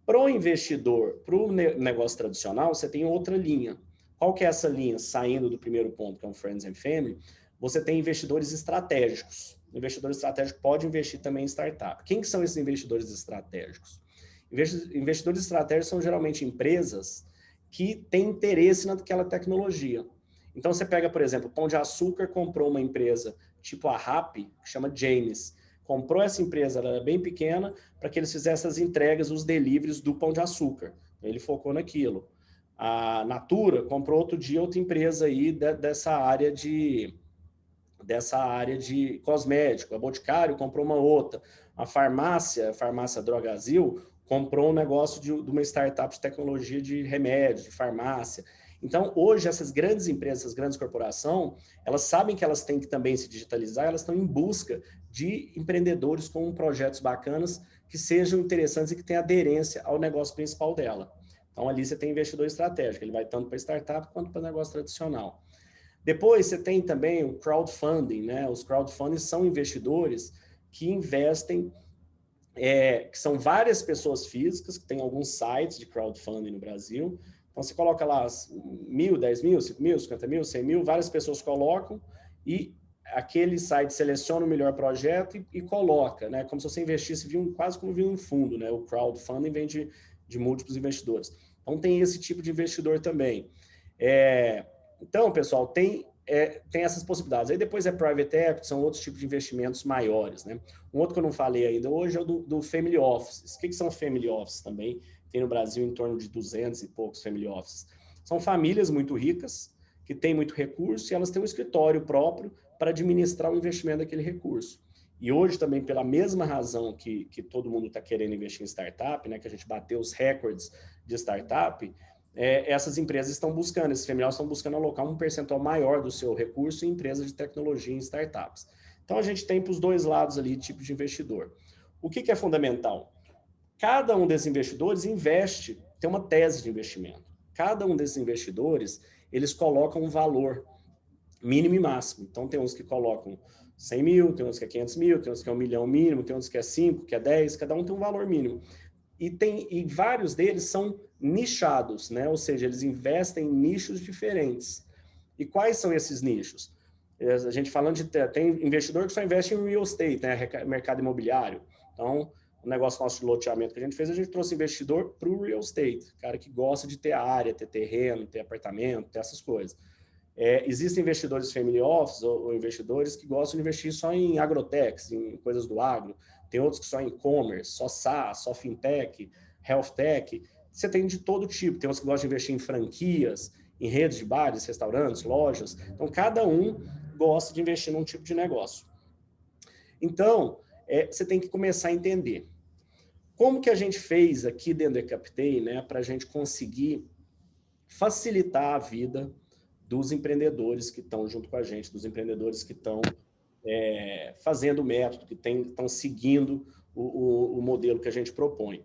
Para o investidor, para o negócio tradicional, você tem outra linha. Qual que é essa linha? Saindo do primeiro ponto, que é o Friends and Family, você tem investidores estratégicos. O investidor estratégico pode investir também em startup. Quem que são esses investidores estratégicos? Investidores estratégicos são geralmente empresas que têm interesse naquela tecnologia. Então, você pega, por exemplo, o Pão de Açúcar comprou uma empresa tipo a Rappi, que chama James. Comprou essa empresa, ela era bem pequena, para que eles fizessem as entregas, os deliveries do Pão de Açúcar. Ele focou naquilo. A Natura comprou outro dia outra empresa aí dessa área de cosmético. A Boticário comprou uma outra. A farmácia Drogazil, comprou um negócio de uma startup de tecnologia de remédio, de farmácia. Então, hoje, essas grandes empresas, essas grandes corporações, elas sabem que elas têm que também se digitalizar, elas estão em busca de empreendedores com projetos bacanas que sejam interessantes e que tenham aderência ao negócio principal dela. Então, ali você tem investidor estratégico, ele vai tanto para startup quanto para negócio tradicional. Depois, você tem também o crowdfunding, né? Os crowdfunding são investidores que investem, que são várias pessoas físicas, que tem alguns sites de crowdfunding no Brasil. Então, você coloca lá 1.000, 10 mil, 5 mil, 50 mil, 100 mil, várias pessoas colocam e aquele site seleciona o melhor projeto e coloca, né? Como se você investisse, quase como um fundo, né? O crowdfunding vem de múltiplos investidores. Então, tem esse tipo de investidor também. Então, pessoal, tem essas possibilidades. Aí depois private equity, são outros tipos de investimentos maiores, né? Um outro que eu não falei ainda hoje é o do family offices. O que são family offices também? Tem no Brasil em torno de 200 e poucos family offices. São famílias muito ricas, que têm muito recurso, e elas têm um escritório próprio para administrar o investimento daquele recurso. E hoje também, pela mesma razão que todo mundo está querendo investir em startup, né, que a gente bateu os recordes de startup, essas empresas estão buscando, esses family offices estão buscando alocar um percentual maior do seu recurso em empresas de tecnologia e em startups. Então, a gente tem para os dois lados ali tipo de investidor. O que é fundamental? Cada um desses investidores investe, tem uma tese de investimento. Cada um desses investidores, eles colocam um valor mínimo e máximo. Então, tem uns que colocam 100 mil, tem uns que é 500 mil, tem uns que é 1 milhão mínimo, tem uns que é 5, que é 10, cada um tem um valor mínimo. E vários deles são nichados, né? Ou seja, eles investem em nichos diferentes. E quais são esses nichos? A gente falando tem investidor que só investe em real estate, né? Mercado imobiliário. Então, o negócio nosso de loteamento que a gente trouxe investidor para o real estate, cara que gosta de ter área, ter terreno, ter apartamento, ter essas coisas. Existem investidores family office ou investidores que gostam de investir só em agrotechs, em coisas do agro. Tem outros que só em e-commerce, só SaaS, só fintech, health tech. você tem de todo tipo. Tem uns que gostam de investir em franquias, em redes de bares, restaurantes, lojas. Então, cada um gosta de investir num tipo de negócio. Então, você tem que começar a entender como que a gente fez aqui dentro do eCaptei, né, para a gente conseguir facilitar a vida dos empreendedores que estão junto com a gente, dos empreendedores que estão fazendo o método, que estão seguindo o modelo que a gente propõe.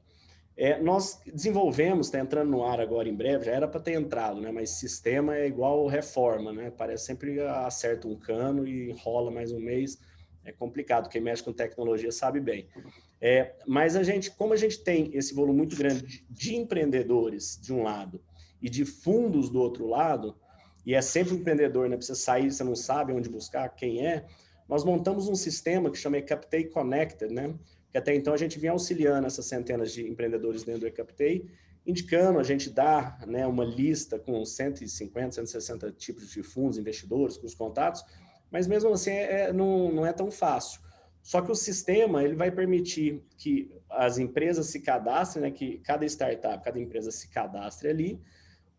Nós desenvolvemos, está entrando no ar agora em breve, já era para ter entrado, né? Mas sistema é igual reforma, né? Parece sempre acerta um cano e enrola mais um mês. É complicado, quem mexe com tecnologia sabe bem. Mas como a gente tem esse volume muito grande de empreendedores de um lado e de fundos do outro lado, e é sempre um empreendedor, né? Precisa sair, você não sabe onde buscar, quem é, nós montamos um sistema que chama eCaptei Connected, né? Que até então a gente vinha auxiliando essas centenas de empreendedores dentro do eCaptei, indicando, a gente dá, né, uma lista com 150, 160 tipos de fundos, investidores, com os contatos, mas mesmo assim não é tão fácil. Só que o sistema ele vai permitir que as empresas se cadastrem, né, que cada startup, cada empresa se cadastre ali,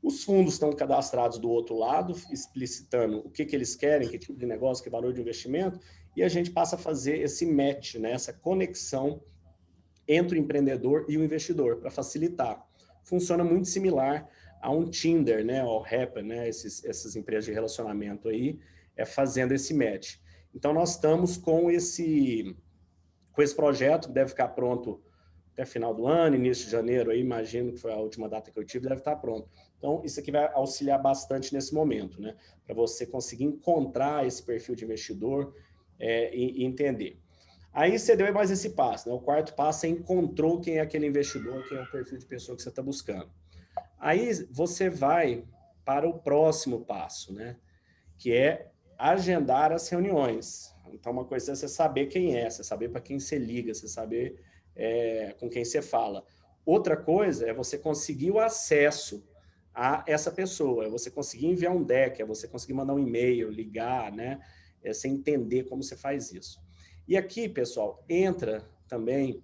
os fundos estão cadastrados do outro lado, explicitando o que eles querem, que tipo de negócio, que valor de investimento, e a gente passa a fazer esse match, né, essa conexão entre o empreendedor e o investidor, para facilitar. Funciona muito similar a um Tinder, né, ao Happn, né, essas empresas de relacionamento aí, fazendo esse match. Então, nós estamos com esse projeto, que deve ficar pronto até final do ano, início de janeiro, aí, imagino que foi a última data que eu tive, deve estar pronto. Então, isso aqui vai auxiliar bastante nesse momento, né? Para você conseguir encontrar esse perfil de investidor e entender. Aí você deu mais esse passo, né? O quarto passo é encontrou quem é aquele investidor, quem é o perfil de pessoa que você está buscando. Aí você vai para o próximo passo, né? Que é agendar as reuniões. Então, uma coisa é você saber quem é, você saber para quem você liga, você saber com quem você fala. Outra coisa é você conseguir o acesso a essa pessoa, é você conseguir enviar um deck, é você conseguir mandar um e-mail, ligar, né? Você entender como você faz isso. E aqui, pessoal, entra também,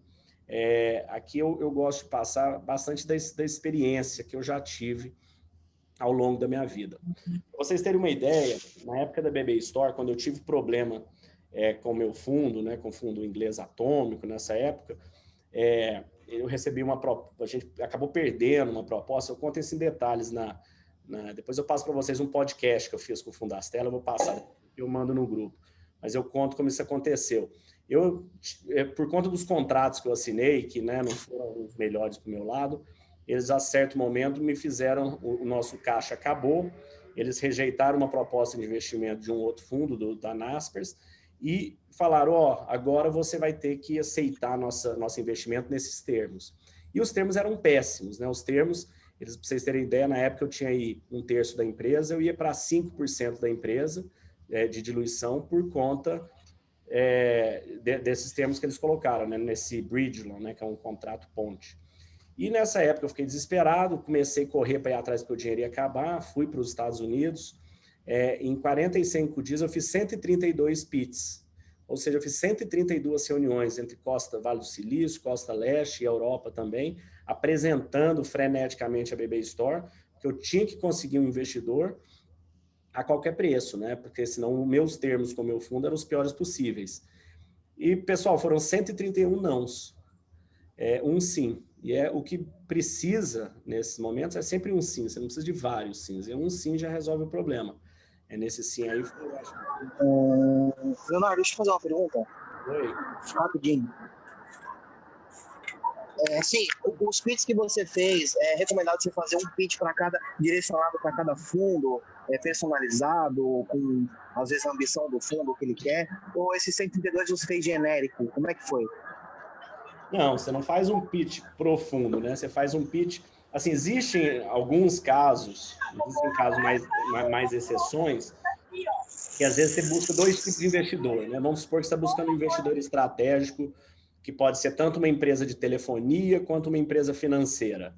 aqui eu gosto de passar bastante da experiência que eu já tive ao longo da minha vida. Para vocês terem uma ideia, na época da BB Store, quando eu tive problema com o meu fundo, né, com o fundo inglês atômico, nessa época, eu recebi a gente acabou perdendo uma proposta, eu conto isso em detalhes, depois eu passo para vocês um podcast que eu fiz com o Fundastela, eu vou passar, eu mando no grupo, mas eu conto como isso aconteceu. Por conta dos contratos que eu assinei, que, né, não foram os melhores para o meu lado, eles, a certo momento, me fizeram, o nosso caixa acabou, eles rejeitaram uma proposta de investimento de um outro fundo, da Naspers, e falaram, agora você vai ter que aceitar nosso investimento nesses termos. E os termos eram péssimos, né? Os termos, para vocês terem ideia, na época eu tinha aí 1/3 da empresa, eu ia para 5% da empresa de diluição por conta desses termos que eles colocaram, né? Nesse bridge loan, né? Que é um contrato ponte. E nessa época eu fiquei desesperado, comecei a correr para ir atrás porque o dinheiro ia acabar, fui para os Estados Unidos, em 45 dias eu fiz 132 PITs, ou seja, eu fiz 132 reuniões entre Vale do Silício, Costa Leste e Europa também, apresentando freneticamente a BB Store, que eu tinha que conseguir um investidor a qualquer preço, né? Porque senão os meus termos com o meu fundo eram os piores possíveis. E, pessoal, foram 131 nãos, um sim. E o que precisa, nesses momentos, é sempre um sim. Você não precisa de vários sims. E um sim já resolve o problema. Nesse sim aí... Leonardo, deixa eu fazer uma pergunta. Oi. Rapidinho. Assim, os pitches que você fez, é recomendado você fazer um pitch para direcionado para cada fundo, personalizado, com, às vezes, a ambição do fundo, o que ele quer? Ou esses 132 você fez genérico? Como é que foi? Não, você não faz um pitch profundo, né? Você faz um pitch... Assim, existem alguns casos, mais exceções, que às vezes você busca dois tipos de investidor, né? Vamos supor que você está buscando um investidor estratégico, que pode ser tanto uma empresa de telefonia quanto uma empresa financeira.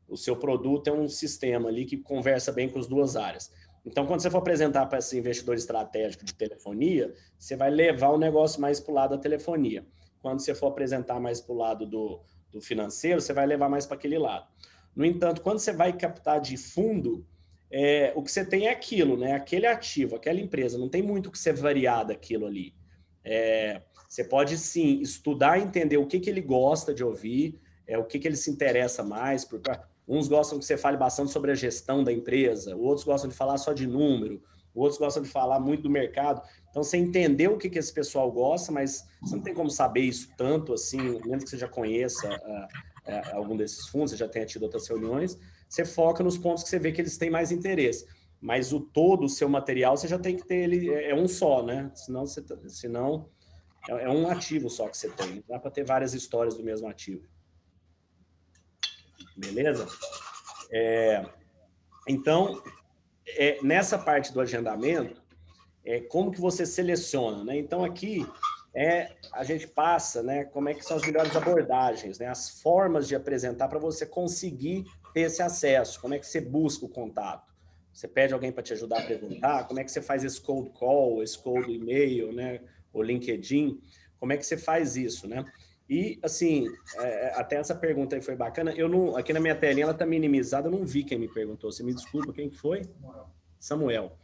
O seu produto é um sistema ali que conversa bem com as duas áreas. Então, quando você for apresentar para esse investidor estratégico de telefonia, você vai levar o negócio mais para o lado da telefonia. Quando você for apresentar mais para o lado do financeiro, você vai levar mais para aquele lado. No entanto, quando você vai captar de fundo, o que você tem é aquilo, né? Aquele ativo, aquela empresa, não tem muito o que você variar daquilo ali. Você pode, sim, estudar e entender o que ele gosta de ouvir, o que ele se interessa mais, porque uns gostam que você fale bastante sobre a gestão da empresa, outros gostam de falar só de número, outros gostam de falar muito do mercado. Então, você entender o que esse pessoal gosta, mas você não tem como saber isso tanto assim, menos que você já conheça algum desses fundos, você já tenha tido outras reuniões, você foca nos pontos que você vê que eles têm mais interesse. Mas o todo, o seu material, você já tem que ter ele, um só, né? Senão é um ativo só que você tem. Não dá para ter várias histórias do mesmo ativo. Beleza? Então, nessa parte do agendamento, como que você seleciona, né? Então, aqui a gente passa, né, como é que são as melhores abordagens, né? As formas de apresentar para você conseguir ter esse acesso. Como é que você busca o contato? Você pede alguém para te ajudar a apresentar? Como é que você faz esse cold call, esse cold e-mail, né? O LinkedIn? Como é que você faz isso, né? E, assim, até essa pergunta aí foi bacana. Eu não, aqui na minha telinha ela está minimizada, eu não vi quem me perguntou. Você me desculpa, quem foi? Samuel.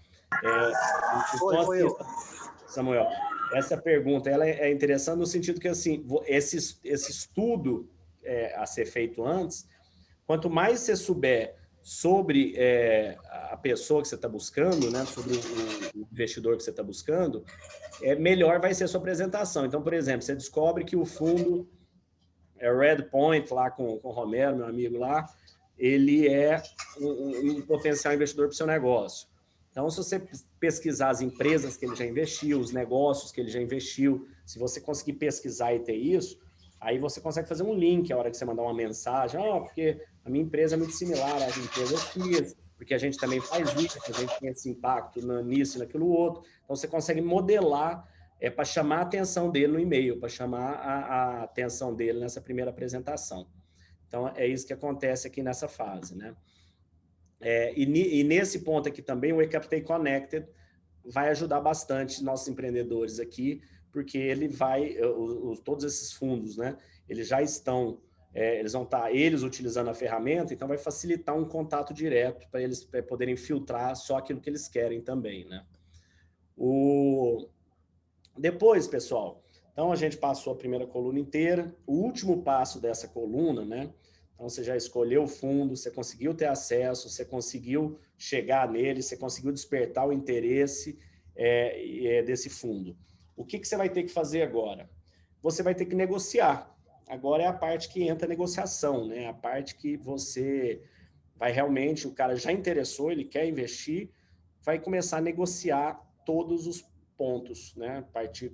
Foi eu. Samuel, essa pergunta ela é interessante no sentido que, assim, esse estudo a ser feito antes, quanto mais você souber sobre a pessoa que você está buscando, né, sobre o investidor que você está buscando, melhor vai ser a sua apresentação. Então, por exemplo, você descobre que o fundo Red Point, lá com o Romero, meu amigo lá, ele é um potencial investidor para o seu negócio. Então, se você pesquisar as empresas que ele já investiu, os negócios que ele já investiu, se você conseguir pesquisar e ter isso, aí você consegue fazer um link a hora que você mandar uma mensagem, porque a minha empresa é muito similar às empresas X, porque a gente também faz isso, a gente tem esse impacto nisso e naquilo outro. Então, você consegue modelar para chamar a atenção dele no e-mail, para chamar a atenção dele nessa primeira apresentação. Então, é isso que acontece aqui nessa fase, né? E nesse ponto aqui também, o eCapitay Connected vai ajudar bastante nossos empreendedores aqui, porque ele vai, todos esses fundos, né? Eles já estão, eles vão estar, eles utilizando a ferramenta, então vai facilitar um contato direto para eles poderem filtrar só aquilo que eles querem também, né? Depois, pessoal, então a gente passou a primeira coluna inteira, o último passo dessa coluna, né? Então, você já escolheu o fundo, você conseguiu ter acesso, você conseguiu chegar nele, você conseguiu despertar o interesse desse fundo. O que você vai ter que fazer agora? Você vai ter que negociar. Agora é a parte que entra a negociação, né? A parte que você vai realmente, o cara já interessou, ele quer investir, vai começar a negociar todos os pontos, né?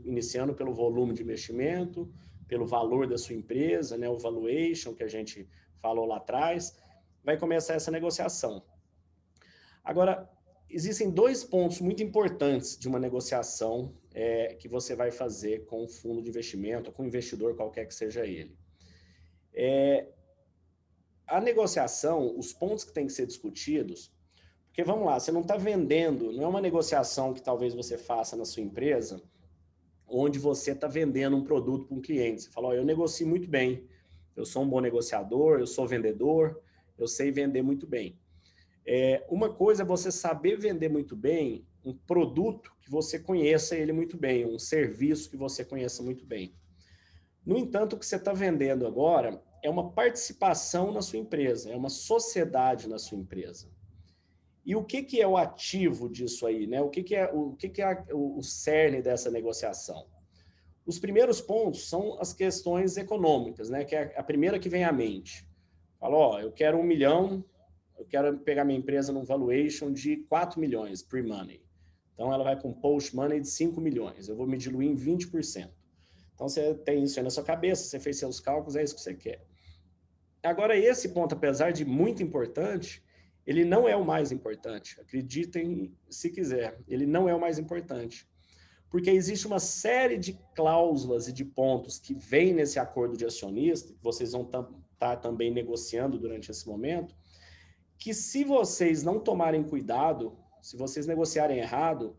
Iniciando pelo volume de investimento, pelo valor da sua empresa, né? O valuation que a gente falou lá atrás, vai começar essa negociação. Agora, existem dois pontos muito importantes de uma negociação que você vai fazer com um fundo de investimento, ou com um investidor qualquer que seja ele. A negociação, os pontos que têm que ser discutidos, porque vamos lá, você não está vendendo, não é uma negociação que talvez você faça na sua empresa, onde você está vendendo um produto para um cliente. Você fala, eu negocio muito bem, eu sou um bom negociador, eu sou vendedor, eu sei vender muito bem. Uma coisa é você saber vender muito bem um produto que você conheça ele muito bem, um serviço que você conheça muito bem. No entanto, o que você está vendendo agora é uma participação na sua empresa, é uma sociedade na sua empresa. E o que é o ativo disso aí, né? O que é o cerne dessa negociação? Os primeiros pontos são as questões econômicas, né? Que é a primeira que vem à mente. Fala, eu quero 1 milhão, eu quero pegar minha empresa num valuation de 4 milhões pre-money. Então, ela vai para um post-money de 5 milhões. Eu vou me diluir em 20%. Então, você tem isso aí na sua cabeça, você fez seus cálculos, é isso que você quer. Agora, esse ponto, apesar de muito importante, ele não é o mais importante. Acreditem se quiser, ele não é o mais importante. Porque existe uma série de cláusulas e de pontos que vêm nesse acordo de acionista, que vocês vão estar também negociando durante esse momento, que se vocês não tomarem cuidado, se vocês negociarem errado,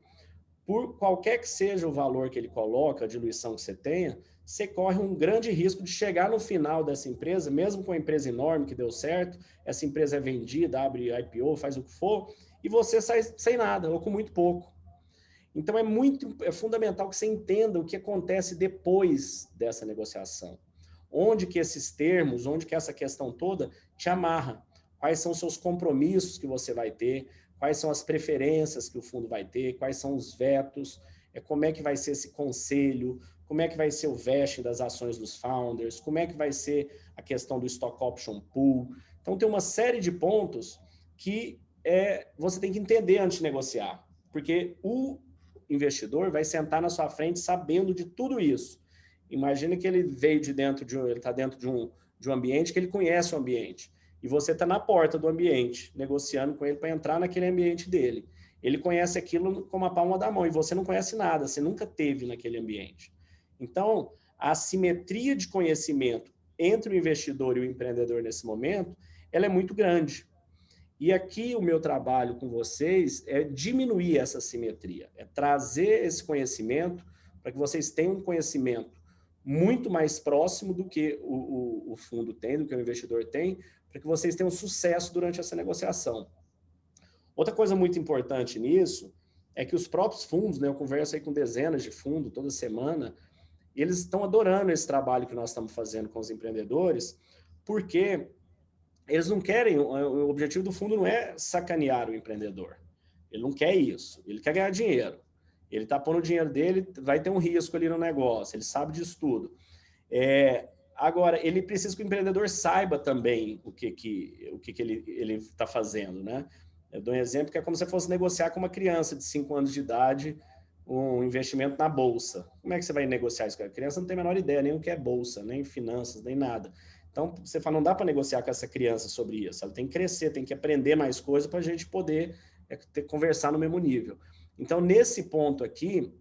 por qualquer que seja o valor que ele coloca, a diluição que você tenha, você corre um grande risco de chegar no final dessa empresa, mesmo com uma empresa enorme que deu certo, essa empresa é vendida, abre IPO, faz o que for, e você sai sem nada, ou com muito pouco. Então, é fundamental que você entenda o que acontece depois dessa negociação. Onde que esses termos, onde que essa questão toda te amarra. Quais são os seus compromissos que você vai ter, quais são as preferências que o fundo vai ter, quais são os vetos, como é que vai ser esse conselho, como é que vai ser o vesting das ações dos founders, como é que vai ser a questão do stock option pool. Então, tem uma série de pontos que você tem que entender antes de negociar, porque o investidor vai sentar na sua frente sabendo de tudo isso. Imagina que ele veio ele está dentro de um ambiente que ele conhece o ambiente, e você está na porta do ambiente, negociando com ele para entrar naquele ambiente dele. Ele conhece aquilo como a palma da mão, e você não conhece nada, você nunca teve naquele ambiente. Então, a assimetria de conhecimento entre o investidor e o empreendedor nesse momento, ela é muito grande. E aqui o meu trabalho com vocês é diminuir essa assimetria, é trazer esse conhecimento para que vocês tenham um conhecimento muito mais próximo do que o fundo tem, do que o investidor tem, para que vocês tenham sucesso durante essa negociação. Outra coisa muito importante nisso é que os próprios fundos, né, eu converso aí com dezenas de fundos toda semana, e eles estão adorando esse trabalho que nós estamos fazendo com os empreendedores, porque eles não querem, o objetivo do fundo não é sacanear o empreendedor. Ele não quer isso, ele quer ganhar dinheiro. Ele está pondo o dinheiro dele, vai ter um risco ali no negócio, ele sabe disso tudo. Agora, ele precisa que o empreendedor saiba também o que ele está fazendo, né? Eu dou um exemplo que é como se fosse negociar com uma criança de 5 anos de idade um investimento na bolsa. Como é que você vai negociar isso? A criança não tem a menor ideia nem o que é bolsa, nem finanças, nem nada. Então, você fala, não dá para negociar com essa criança sobre isso. Ela tem que crescer, tem que aprender mais coisas para a gente poder conversar no mesmo nível. Então, nesse ponto aqui,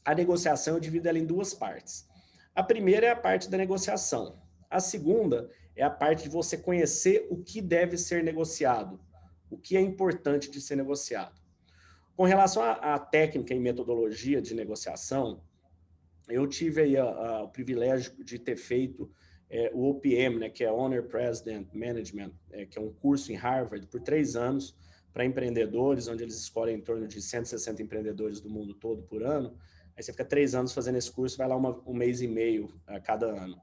a negociação eu divido ela em duas partes. A primeira é a parte da negociação. A segunda é a parte de você conhecer o que deve ser negociado, o que é importante de ser negociado. Com relação à técnica e metodologia de negociação, eu tive aí o privilégio de ter feito o OPM, né, que é Owner President Management, que é um curso em Harvard por 3 anos para empreendedores, onde eles escolhem em torno de 160 empreendedores do mundo todo por ano. Aí você fica 3 anos fazendo esse curso, vai lá um mês e meio a cada ano.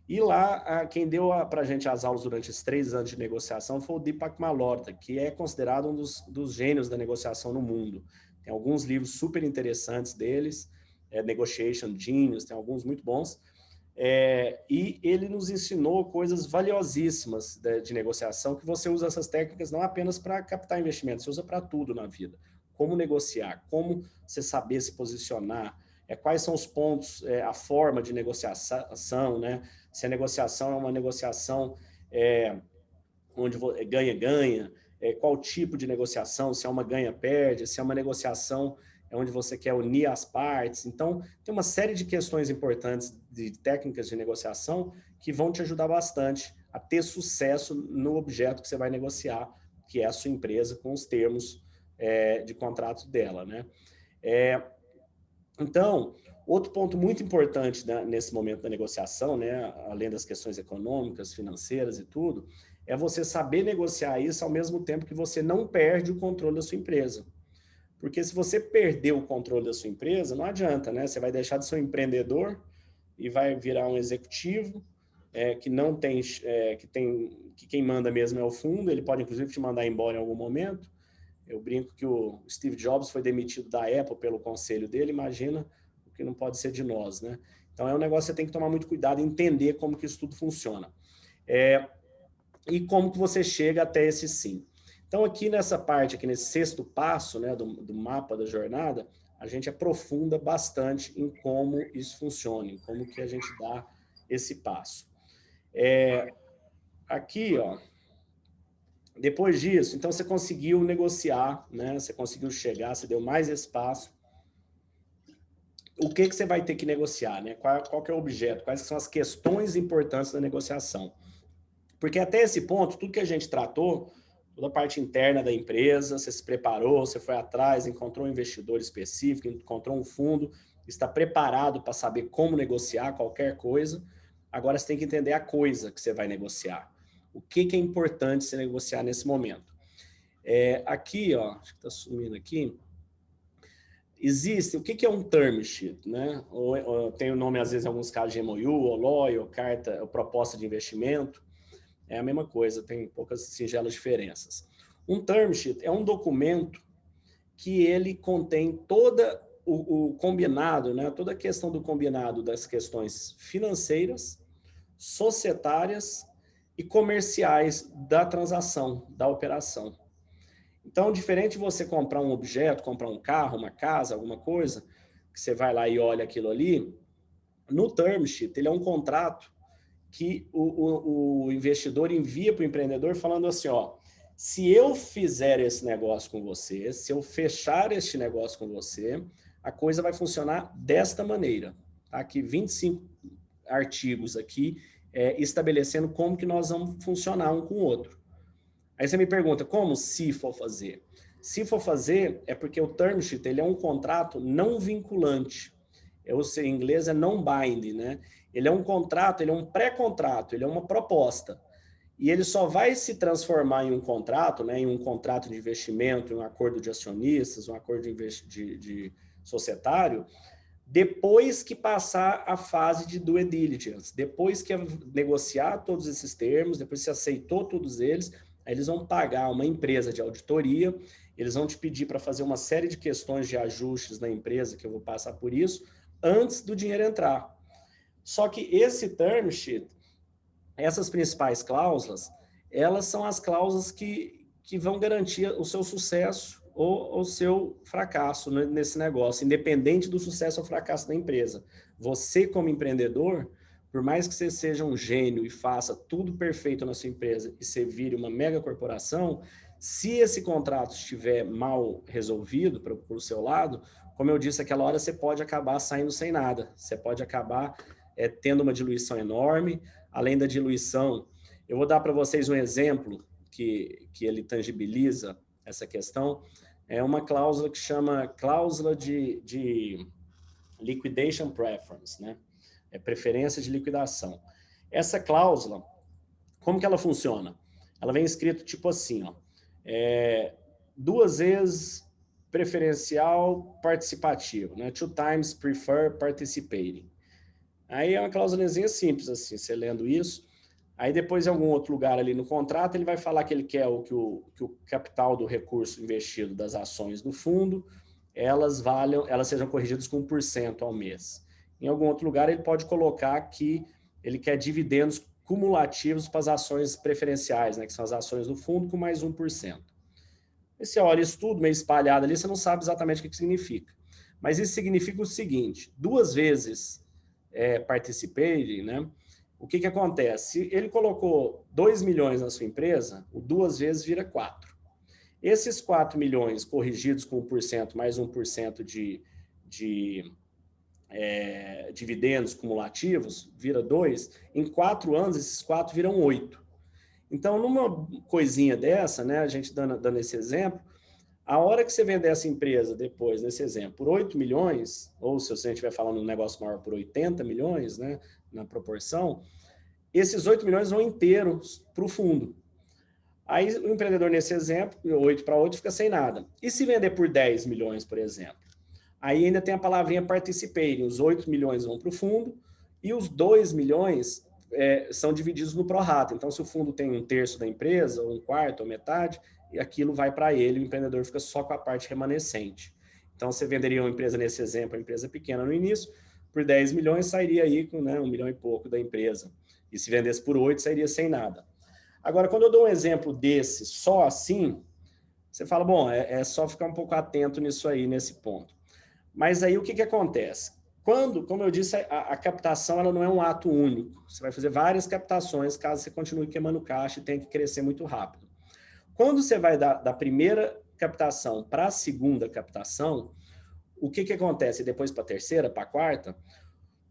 E lá, quem deu para a gente as aulas durante esses 3 anos de negociação foi o Deepak Malhotra, que é considerado um dos gênios da negociação no mundo. Tem alguns livros super interessantes deles, Negotiation Genius, tem alguns muito bons. E ele nos ensinou coisas valiosíssimas de negociação, que você usa essas técnicas não apenas para captar investimentos, você usa para tudo na vida. Como negociar, como você saber se posicionar, quais são os pontos, a forma de negociação, né? Se a negociação é uma negociação onde ganha-ganha, qual tipo de negociação, se é uma ganha-perde, se é uma negociação onde você quer unir as partes. Então, tem uma série de questões importantes de técnicas de negociação que vão te ajudar bastante a ter sucesso no objeto que você vai negociar, que é a sua empresa, com os termos de contrato dela, né? Então, outro ponto muito importante nesse momento da negociação, né, além das questões econômicas, financeiras e tudo, é você saber negociar isso ao mesmo tempo que você não perde o controle da sua empresa. Porque se você perder o controle da sua empresa, não adianta, né? Você vai deixar de ser um empreendedor e vai virar um executivo que não tem, que quem manda mesmo é o fundo, ele pode inclusive te mandar embora em algum momento. Eu brinco que o Steve Jobs foi demitido da Apple pelo conselho dele, imagina o que não pode ser de nós, né? Então é um negócio que você tem que tomar muito cuidado e entender como que isso tudo funciona. E como que você chega até esse sim. Então aqui nessa parte, aqui nesse 6º passo, né, do mapa da jornada, a gente aprofunda bastante em como isso funciona, em como que a gente dá esse passo. Aqui, ó, depois disso, então você conseguiu negociar, né? Você conseguiu chegar, você deu mais espaço. O que você vai ter que negociar, né? Qual que é o objeto? Quais são as questões importantes da negociação? Porque até esse ponto, tudo que a gente tratou toda a parte interna da empresa, você se preparou, você foi atrás, encontrou um investidor específico, encontrou um fundo, está preparado para saber como negociar qualquer coisa. Agora você tem que entender a coisa que você vai negociar. O que é importante você negociar nesse momento. Aqui, ó, acho que está sumindo aqui, existe, o que é um term sheet, né? Ou tem o nome, às vezes, em alguns casos, de MOU, ou LOI, ou carta, ou proposta de investimento. É a mesma coisa, tem poucas singelas diferenças. Um term sheet é um documento que ele contém toda o combinado, né? Toda a questão do combinado das questões financeiras, societárias e comerciais da transação, da operação. Então, diferente de você comprar um objeto, comprar um carro, uma casa, alguma coisa, que você vai lá e olha aquilo ali, no term sheet, ele é um contrato que o investidor envia para o empreendedor falando assim, ó, se eu fizer esse negócio com você, se eu fechar este negócio com você, a coisa vai funcionar desta maneira. Tá? Aqui 25 artigos aqui estabelecendo como que nós vamos funcionar um com o outro. Aí você me pergunta, como se for fazer? Se for fazer, é porque o term sheet ele é um contrato não vinculante. Em inglês é non-binding, né? Ele é um contrato, ele é um pré-contrato, ele é uma proposta. E ele só vai se transformar em um contrato, né? Em um contrato de investimento, em um acordo de acionistas, um acordo de societário, depois que passar a fase de due diligence, depois que negociar todos esses termos, depois que você aceitou todos eles, aí eles vão pagar uma empresa de auditoria, eles vão te pedir para fazer uma série de questões de ajustes na empresa, que eu vou passar por isso, antes do dinheiro entrar. Só que esse term sheet, essas principais cláusulas, elas são as cláusulas que vão garantir o seu sucesso ou o seu fracasso nesse negócio, independente do sucesso ou fracasso da empresa. Você, como empreendedor, por mais que você seja um gênio e faça tudo perfeito na sua empresa e você vire uma mega corporação, se esse contrato estiver mal resolvido para o seu lado, como eu disse, aquela hora você pode acabar saindo sem nada. Você pode acabar tendo uma diluição enorme. Além da diluição, eu vou dar para vocês um exemplo que ele tangibiliza essa questão. É uma cláusula que chama cláusula de liquidation preference, né? É preferência de liquidação. Essa cláusula, como que ela funciona? Ela vem escrito tipo assim, ó, 2 vezes preferencial participativo, né? 2 times prefer participating. Aí é uma cláusulazinha simples, assim, você lendo isso. Aí depois, em algum outro lugar ali no contrato, ele vai falar que ele quer que o capital do recurso investido das ações do fundo, elas sejam corrigidas com 1% ao mês. Em algum outro lugar, ele pode colocar que ele quer dividendos cumulativos para as ações preferenciais, né, que são as ações do fundo, com mais 1%. E você olha isso tudo meio espalhado ali, você não sabe exatamente o que significa. Mas isso significa o seguinte, 2 vezes participei, né? O que acontece? Se ele colocou 2 milhões na sua empresa, o 2 vezes vira 4. Esses 4 milhões corrigidos com 1% mais 1% de dividendos cumulativos, vira 2. Em 4 anos, esses 4 viram 8. Então, numa coisinha dessa, né, a gente dando esse exemplo, a hora que você vender essa empresa depois, nesse exemplo, por 8 milhões, ou se você estiver falando um negócio maior por 80 milhões, né, na proporção, esses 8 milhões vão inteiros para o fundo. Aí o empreendedor, nesse exemplo, 8 para 8, fica sem nada. E se vender por 10 milhões, por exemplo? Aí ainda tem a palavrinha participating, os 8 milhões vão para o fundo e os 2 milhões são divididos no prorata. Então, se o fundo tem 1/3 da empresa, ou 1/4, ou metade, e aquilo vai para ele, o empreendedor fica só com a parte remanescente. Então, você venderia uma empresa, nesse exemplo, uma empresa pequena no início, por 10 milhões, sairia aí com 1 milhão e pouco da empresa. E se vendesse por 8, sairia sem nada. Agora, quando eu dou um exemplo desse, só assim, você fala, bom, é só ficar um pouco atento nisso aí, nesse ponto. Mas aí, o que acontece? Quando, como eu disse, a captação ela não é um ato único. Você vai fazer várias captações, caso você continue queimando caixa e tenha que crescer muito rápido. Quando você vai da primeira captação para a segunda captação, o que acontece? Depois para a terceira, para a quarta,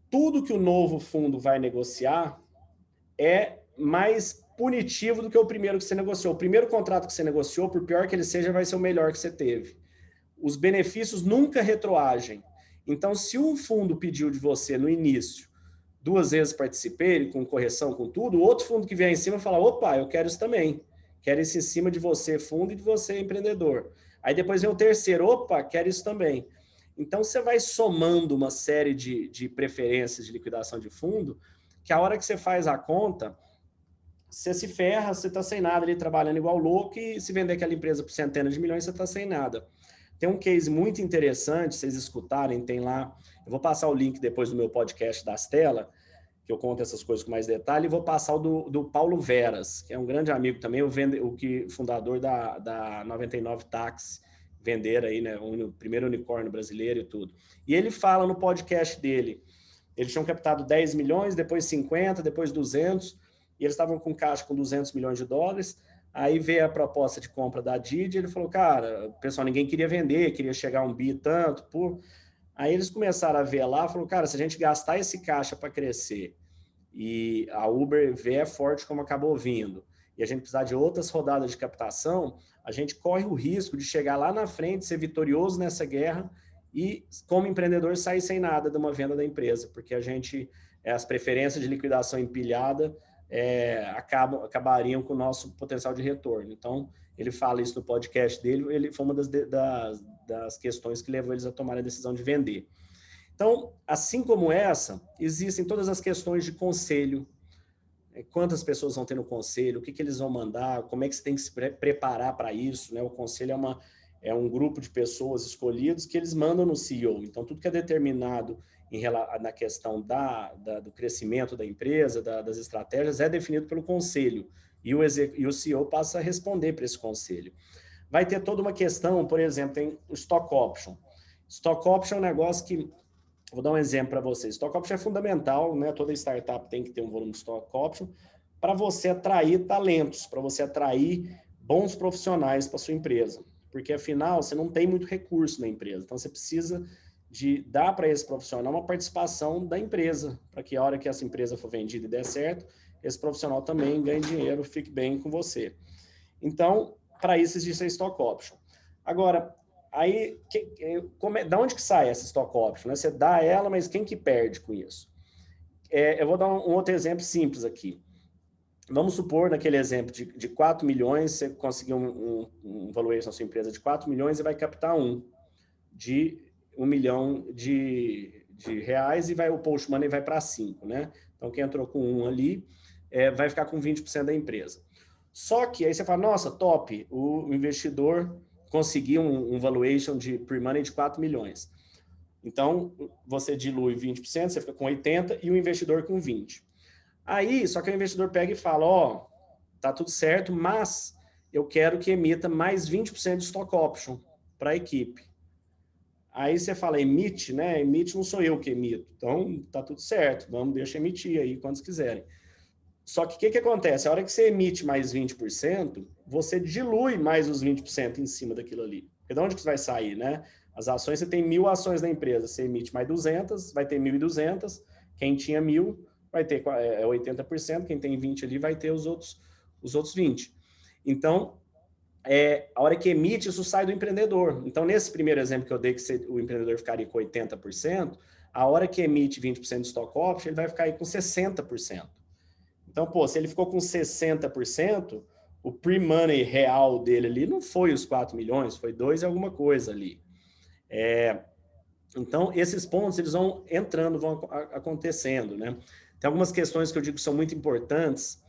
tudo que o novo fundo vai negociar é mais punitivo do que o primeiro que você negociou. O primeiro contrato que você negociou, por pior que ele seja, vai ser o melhor que você teve. Os benefícios nunca retroagem. Então, se um fundo pediu de você no início 2 vezes participei, com correção, com tudo, o outro fundo que vier em cima fala, opa, eu quero isso também. Quero isso em cima de você, fundo, e de você, empreendedor. Aí depois vem o terceiro, opa, quero isso também. Então, você vai somando uma série de preferências de liquidação de fundo, que a hora que você faz a conta, você se ferra, você está sem nada ali, trabalhando igual louco, e se vender aquela empresa por centenas de milhões, você está sem nada. Tem um case muito interessante, vocês escutarem, tem lá, eu vou passar o link depois do meu podcast da Astela, que eu conto essas coisas com mais detalhe, e vou passar o do Paulo Veras, que é um grande amigo também, o fundador da 99 Táxi, vender aí, né, o primeiro unicórnio brasileiro e tudo. E ele fala no podcast dele, eles tinham captado 10 milhões, depois 50, depois 200, e eles estavam com caixa com 200 milhões de dólares. Aí veio a proposta de compra da Didi, ele falou, cara, pessoal, ninguém queria vender, queria chegar a um bi tanto, Aí eles começaram a ver lá, falou, cara, se a gente gastar esse caixa para crescer e a Uber vier forte como acabou vindo, e a gente precisar de outras rodadas de captação, a gente corre o risco de chegar lá na frente, ser vitorioso nessa guerra e, como empreendedor, sair sem nada de uma venda da empresa, porque as preferências de liquidação empilhada acabariam com o nosso potencial de retorno. Então, ele fala isso no podcast dele, ele foi uma das questões que levou eles a tomar a decisão de vender. Então, assim como essa, existem todas as questões de conselho, quantas pessoas vão ter no conselho, o que eles vão mandar, como é que você tem que se preparar para isso, né? O conselho é um grupo de pessoas escolhidos que eles mandam no CEO. Então, tudo que é determinado na questão do crescimento da empresa, das estratégias, é definido pelo conselho. E o CEO passa a responder para esse conselho. Vai ter toda uma questão, por exemplo, tem o Stock Option. Stock Option é um negócio que... Vou dar um exemplo para vocês. Stock Option é fundamental, né? Toda startup tem que ter um volume de Stock Option para você atrair talentos, para você atrair bons profissionais para sua empresa. Porque, afinal, você não tem muito recurso na empresa. Então, você precisa de dar para esse profissional uma participação da empresa, para que a hora que essa empresa for vendida e der certo, esse profissional também ganhe dinheiro, fique bem com você. Então, para isso existe a Stock Option. Agora, aí, da onde que sai essa Stock Option? Né? Você dá ela, mas quem que perde com isso? Eu vou dar um outro exemplo simples aqui. Vamos supor, naquele exemplo de 4 milhões, você conseguiu um valuation na sua empresa de 4 milhões e vai captar de 1 milhão de reais e o post money vai para 5, né? Então, quem entrou com 1 ali vai ficar com 20% da empresa. Só que aí você fala, nossa, top, o investidor conseguiu um valuation de pre-money de 4 milhões. Então, você dilui 20%, você fica com 80% e o investidor com 20%. Aí, só que o investidor pega e fala, tá tudo certo, mas eu quero que emita mais 20% de stock option para a equipe. Aí você fala, emite, né? Emite não sou eu que emito. Então, tá tudo certo, deixa emitir aí quantos quiserem. Só que o que acontece? A hora que você emite mais 20%, você dilui mais os 20% em cima daquilo ali. Porque de onde que vai sair, né? As ações, você tem 1.000 ações na empresa, você emite mais 200, vai ter 1.200, quem tinha 1.000 vai ter 80%, quem tem 20 ali vai ter os outros 20. Então, a hora que emite, isso sai do empreendedor. Então, nesse primeiro exemplo que eu dei, que o empreendedor ficaria com 80%, a hora que emite 20% de stock option, ele vai ficar aí com 60%. Então, se ele ficou com 60%, o pre-money real dele ali não foi os 4 milhões, foi 2 e alguma coisa ali. Então, esses pontos, eles vão entrando, vão acontecendo, né? Tem algumas questões que eu digo que são muito importantes,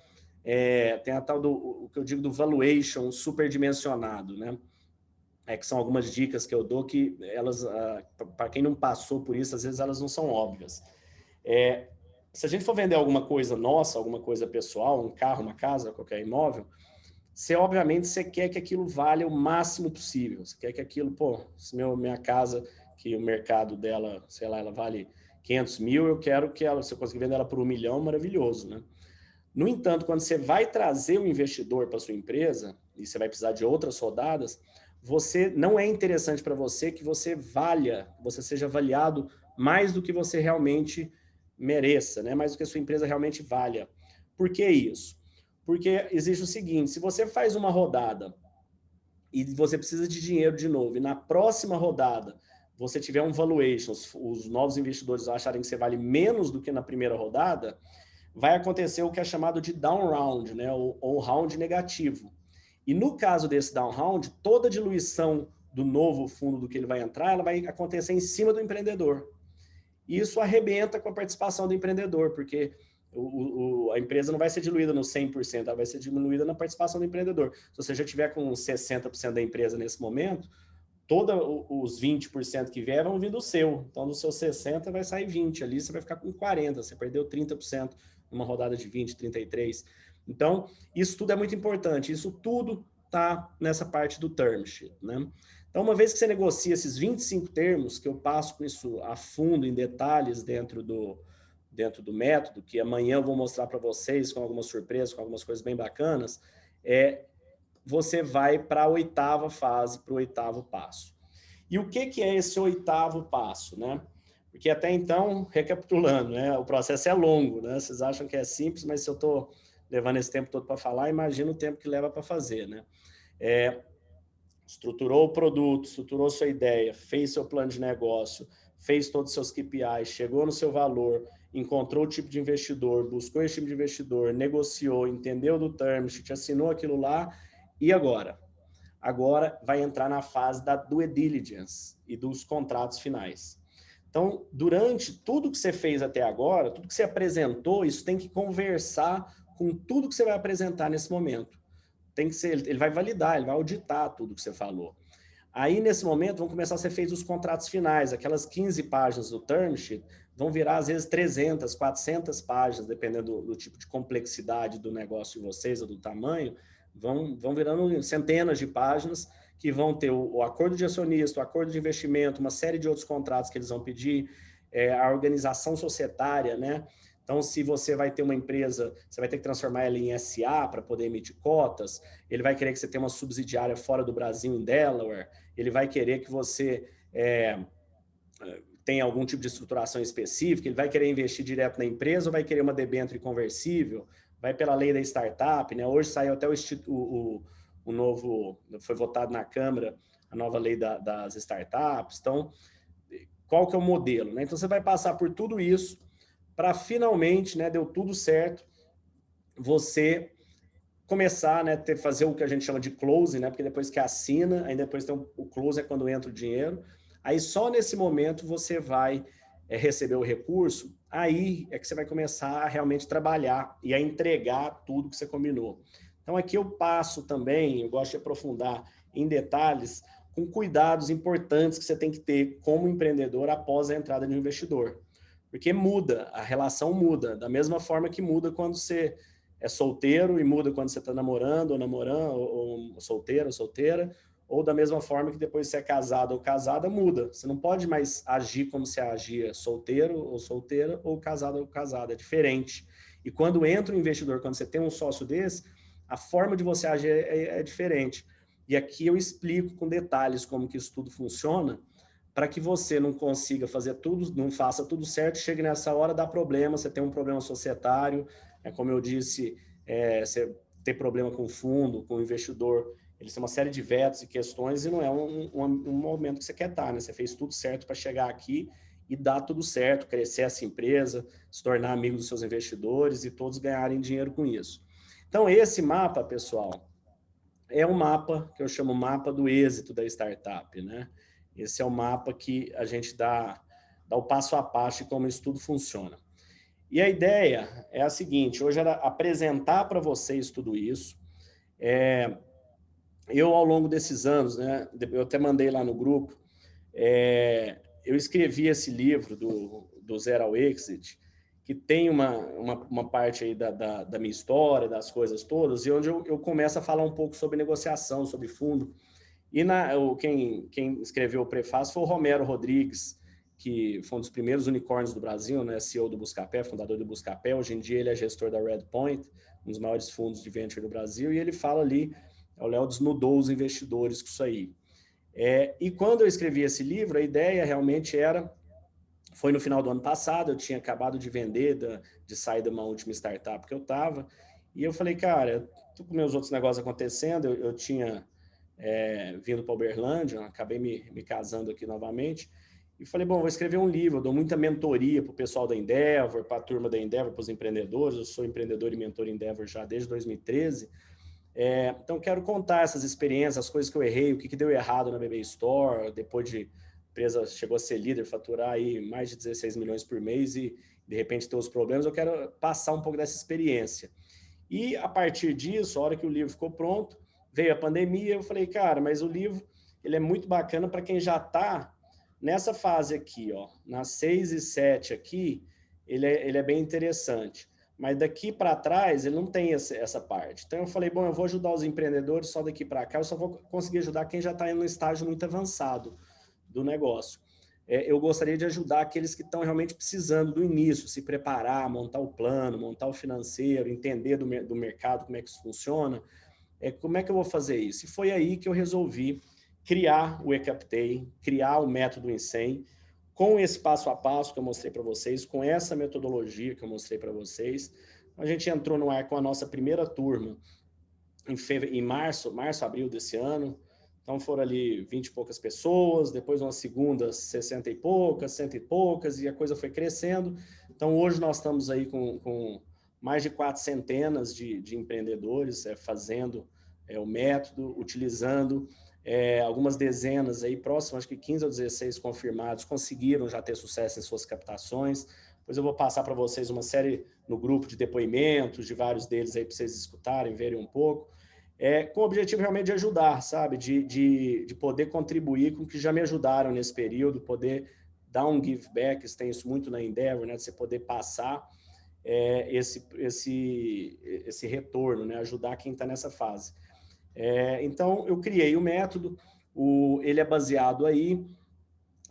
tem a tal o que eu digo do valuation superdimensionado, né? Que são algumas dicas que eu dou que elas, para quem não passou por isso, às vezes elas não são óbvias. Se a gente for vender alguma coisa nossa, alguma coisa pessoal, um carro, uma casa, qualquer imóvel, obviamente você quer que aquilo valha o máximo possível. Você quer que aquilo, se minha casa, que o mercado dela, sei lá, ela vale 500 mil, eu quero que se eu conseguir vender ela por 1 milhão, maravilhoso, né? No entanto, quando você vai trazer um investidor para sua empresa, e você vai precisar de outras rodadas, não é interessante para você que você seja avaliado mais do que você realmente mereça, né? Mais do que a sua empresa realmente valha. Por que isso? Porque existe o seguinte, se você faz uma rodada e você precisa de dinheiro de novo, e na próxima rodada você tiver um valuation, os novos investidores acharem que você vale menos do que na primeira rodada, vai acontecer o que é chamado de down round, né? ou round negativo. E no caso desse down round, toda diluição do novo fundo do que ele vai entrar, ela vai acontecer em cima do empreendedor. E isso arrebenta com a participação do empreendedor, porque a empresa não vai ser diluída no 100%, ela vai ser diluída na participação do empreendedor. Se você já tiver com 60% da empresa nesse momento, todos os 20% que vier vão vir do seu. Então, do seu 60 vai sair 20 ali, você vai ficar com 40, você perdeu 30% numa rodada de 20, 33. Então, isso tudo é muito importante, isso tudo está nessa parte do term sheet, né? Então, uma vez que você negocia esses 25 termos, que eu passo com isso a fundo, em detalhes, dentro do método, que amanhã eu vou mostrar para vocês com algumas surpresas, com algumas coisas bem bacanas, você vai para a 8ª fase, para o 8º passo. E o que é esse 8º passo, né? Porque até então, recapitulando, né, o processo é longo, né? Vocês acham que é simples, mas se eu estou levando esse tempo todo para falar, imagina o tempo que leva para fazer, né? Estruturou o produto, estruturou sua ideia, fez seu plano de negócio, fez todos os seus KPIs, chegou no seu valor, encontrou o tipo de investidor, buscou esse tipo de investidor, negociou, entendeu do term sheet, assinou aquilo lá, e agora? Agora vai entrar na fase da due diligence e dos contratos finais. Então, durante tudo que você fez até agora, tudo que você apresentou, isso tem que conversar com tudo que você vai apresentar nesse momento. Tem que ser, ele vai validar, ele vai auditar tudo que você falou. Aí, nesse momento, vão começar a ser feitos os contratos finais, aquelas 15 páginas do term sheet, vão virar, às vezes, 300, 400 páginas, dependendo do tipo de complexidade do negócio de vocês ou do tamanho, vão virando centenas de páginas que vão ter o acordo de acionista, o acordo de investimento, uma série de outros contratos que eles vão pedir, a organização societária, né? Então, se você vai ter uma empresa, você vai ter que transformar ela em SA para poder emitir cotas, ele vai querer que você tenha uma subsidiária fora do Brasil, em Delaware, ele vai querer que você tenha algum tipo de estruturação específica, ele vai querer investir direto na empresa ou vai querer uma debênture conversível, vai pela lei da startup, né? Hoje saiu até o novo, foi votado na Câmara, a nova lei das startups. Então, qual que é o modelo, né? Então, você vai passar por tudo isso para finalmente, né, deu tudo certo, você começar, né, fazer o que a gente chama de close, né? Porque depois que assina, aí depois tem o close é quando entra o dinheiro. Aí só nesse momento você vai receber o recurso, aí é que você vai começar a realmente trabalhar e a entregar tudo que você combinou. Então aqui eu passo também, eu gosto de aprofundar em detalhes, com cuidados importantes que você tem que ter como empreendedor após a entrada de um investidor. Porque muda, a relação muda, da mesma forma que muda quando você é solteiro e muda quando você está namorando, ou solteiro ou solteira, ou da mesma forma que depois você é casado ou casada, muda. Você não pode mais agir como você agia solteiro ou solteira, ou casado ou casada, é diferente. E quando entra um investidor, quando você tem um sócio desse, a forma de você agir é diferente. E aqui eu explico com detalhes como que isso tudo funciona, para que você não consiga fazer tudo, não faça tudo certo, chegue nessa hora, dá problema, você tem um problema societário, como eu disse, você tem problema com o fundo, com o investidor, eles têm uma série de vetos e questões e não é um momento que você quer estar, né? Você fez tudo certo para chegar aqui e dar tudo certo, crescer essa empresa, se tornar amigo dos seus investidores e todos ganharem dinheiro com isso. Então, esse mapa, pessoal, é um mapa que eu chamo mapa do êxito da startup, né? Esse é o mapa que a gente dá o passo a passo de como isso tudo funciona. E a ideia é a seguinte, hoje era apresentar para vocês tudo isso. Eu, ao longo desses anos, né, eu até mandei lá no grupo, eu escrevi esse livro do Zero ao Exit, que tem uma parte aí da minha história, das coisas todas, e onde eu começo a falar um pouco sobre negociação, sobre fundo. E quem escreveu o prefácio foi o Romero Rodrigues, que foi um dos primeiros unicórnios do Brasil, né, CEO do Buscapé, fundador do Buscapé. Hoje em dia ele é gestor da Redpoint, um dos maiores fundos de venture do Brasil, e ele fala ali, o Léo desnudou os investidores com isso aí. E quando eu escrevi esse livro, a ideia realmente foi no final do ano passado, eu tinha acabado de vender, de sair de uma última startup que eu estava, E eu falei, cara, tô com meus outros negócios acontecendo, eu tinha vindo para Uberlândia, acabei me casando aqui novamente, e falei, bom, vou escrever um livro, eu dou muita mentoria para o pessoal da Endeavor, para a turma da Endeavor, para os empreendedores, eu sou empreendedor e mentor Endeavor já desde 2013, então quero contar essas experiências, as coisas que eu errei, o que deu errado na BB Store, depois de a empresa chegou a ser líder, faturar aí mais de 16 milhões por mês e de repente ter os problemas, eu quero passar um pouco dessa experiência. E a partir disso, a hora que o livro ficou pronto, veio a pandemia, eu falei, cara, mas o livro ele é muito bacana para quem já está nessa fase aqui, ó, nas 6 e 7 aqui, ele é bem interessante. Mas daqui para trás, ele não tem essa parte. Então eu falei, bom, eu vou ajudar os empreendedores só daqui para cá, eu só vou conseguir ajudar quem já está em um estágio muito avançado do negócio. Eu gostaria de ajudar aqueles que estão realmente precisando do início, se preparar, montar o plano, montar o financeiro, entender do mercado, como é que isso funciona. Como é que eu vou fazer isso? E foi aí que eu resolvi criar o eCaptei, criar o método Incem, com esse passo a passo que eu mostrei para vocês, com essa metodologia que eu mostrei para vocês. A gente entrou no ar com a nossa primeira turma em março, abril desse ano. Então foram ali 20 e poucas pessoas, depois uma segunda 60 e poucas, 100 e poucas, e a coisa foi crescendo. Então hoje nós estamos aí com mais de 400 de empreendedores fazendo o método, utilizando algumas dezenas aí, próximo, acho que 15 ou 16 confirmados, conseguiram já ter sucesso em suas captações. Depois eu vou passar para vocês uma série no grupo de depoimentos, de vários deles aí para vocês escutarem, verem um pouco. Com o objetivo realmente de ajudar, sabe? De poder contribuir com o que já me ajudaram nesse período, poder dar um give back, tem isso muito na Endeavor, né? De você poder passar esse retorno, né? Ajudar quem está nessa fase. Então, eu criei o método, ele é baseado aí.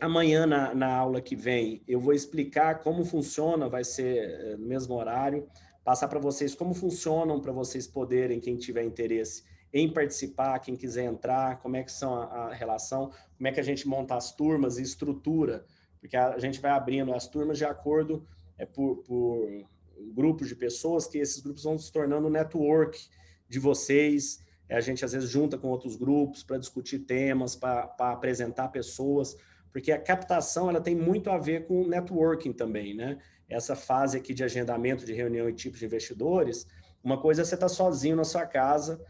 Amanhã, na aula que vem, eu vou explicar como funciona, vai ser no mesmo horário, passar para vocês como funcionam, para vocês poderem, quem tiver interesse em participar, quem quiser entrar, como é que são a relação, como é que a gente monta as turmas e estrutura, porque a gente vai abrindo as turmas de acordo por grupos de pessoas, que esses grupos vão se tornando network de vocês. A gente, às vezes, junta com outros grupos para discutir temas, para apresentar pessoas, porque a captação ela tem muito a ver com networking também, né? Essa fase aqui de agendamento de reunião e tipos de investidores, uma coisa é você estar sozinho na sua casa,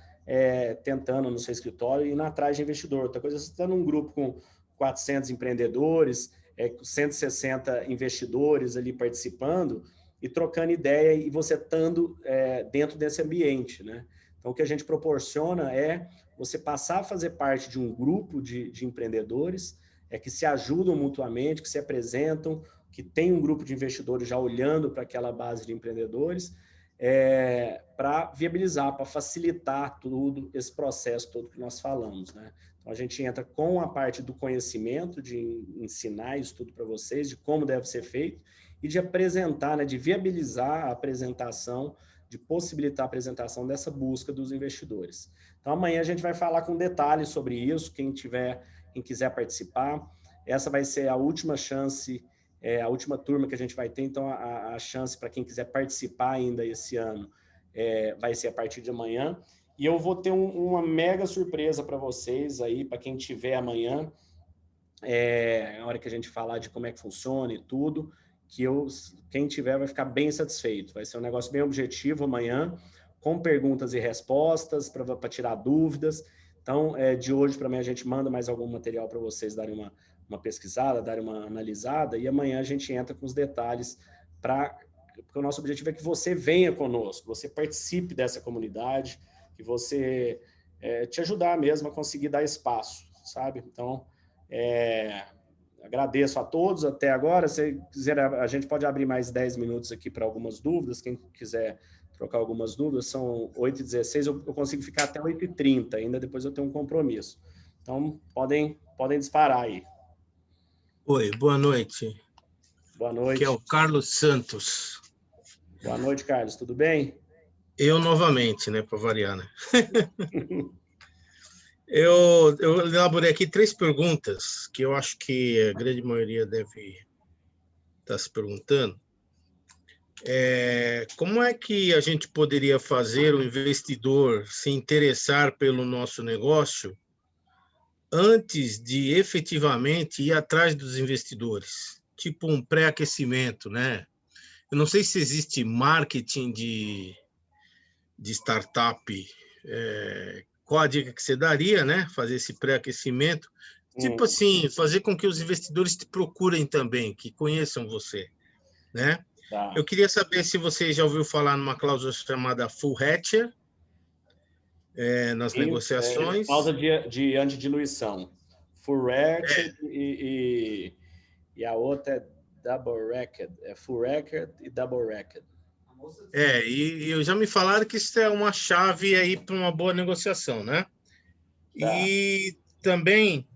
tentando no seu escritório e indo atrás de investidor. Outra coisa é você estar num grupo com 400 empreendedores, 160 investidores ali participando e trocando ideia e você estando dentro desse ambiente, né? Então, o que a gente proporciona é você passar a fazer parte de um grupo de empreendedores que se ajudam mutuamente, que se apresentam, que tem um grupo de investidores já olhando para aquela base de empreendedores, para viabilizar, para facilitar tudo, esse processo todo que nós falamos, né? Então, a gente entra com a parte do conhecimento, de ensinar isso tudo para vocês, de como deve ser feito, e de apresentar, né, de viabilizar a apresentação, de possibilitar a apresentação dessa busca dos investidores. Então, amanhã a gente vai falar com detalhes sobre isso, quem quiser participar. Essa vai ser a última chance, a última turma que a gente vai ter, então a chance para quem quiser participar ainda esse ano vai ser a partir de amanhã. E eu vou ter uma mega surpresa para vocês aí, para quem tiver amanhã, na hora que a gente falar de como é que funciona e tudo, que quem tiver vai ficar bem satisfeito. Vai ser um negócio bem objetivo amanhã, com perguntas e respostas, para tirar dúvidas. Então, de hoje para amanhã a gente manda mais algum material para vocês darem uma pesquisada, darem uma analisada, e amanhã a gente entra com os detalhes, porque o nosso objetivo é que você venha conosco, você participe dessa comunidade, que você te ajudar mesmo a conseguir dar espaço, sabe? Então, agradeço a todos até agora. Se quiser, a gente pode abrir mais 10 minutos aqui para algumas dúvidas, quem quiser trocar algumas dúvidas. São 8h16, eu consigo ficar até 8h30, ainda depois eu tenho um compromisso. Então, podem disparar aí. Oi, boa noite. Boa noite. Aqui é o Carlos Santos. Boa noite, Carlos, tudo bem? Eu novamente, né, para variar, né? Eu elaborei aqui 3 perguntas que eu acho que a grande maioria deve estar se perguntando. Como é que a gente poderia fazer o investidor se interessar pelo nosso negócio antes de efetivamente ir atrás dos investidores? Tipo um pré-aquecimento, né? Eu não sei se existe marketing de startup. Qual a dica que você daria, né? Fazer esse pré-aquecimento. Tipo assim, fazer com que os investidores te procurem também, que conheçam você, né? Tá. Eu queria saber se você já ouviu falar numa cláusula chamada full hatcher nas negociações. Cláusula de antidiluição. Full ratchet e a outra é double racket. É full racket e double racket. E eu já me falaram que isso é uma chave aí para uma boa negociação, né? Tá. E também,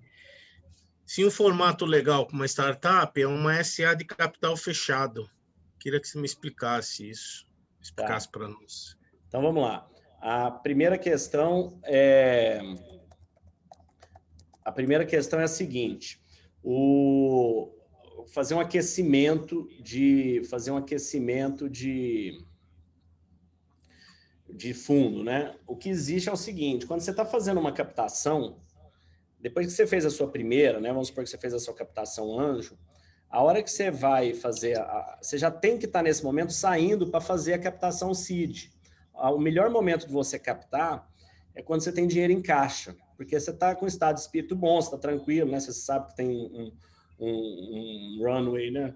se um formato legal para uma startup é uma SA de capital fechado. Queria que você me explicasse isso, explicasse para nós. Então, vamos lá. A primeira questão é a seguinte: fazer um aquecimento de fundo, né? O que existe é o seguinte: quando você está fazendo uma captação, depois que você fez a sua primeira, né? Vamos supor que você fez a sua captação anjo, a hora que você vai fazer, você já tem que estar nesse momento saindo para fazer a captação seed. O melhor momento de você captar é quando você tem dinheiro em caixa, porque você está com um estado de espírito bom, você está tranquilo, né? Você sabe que tem um runway, né?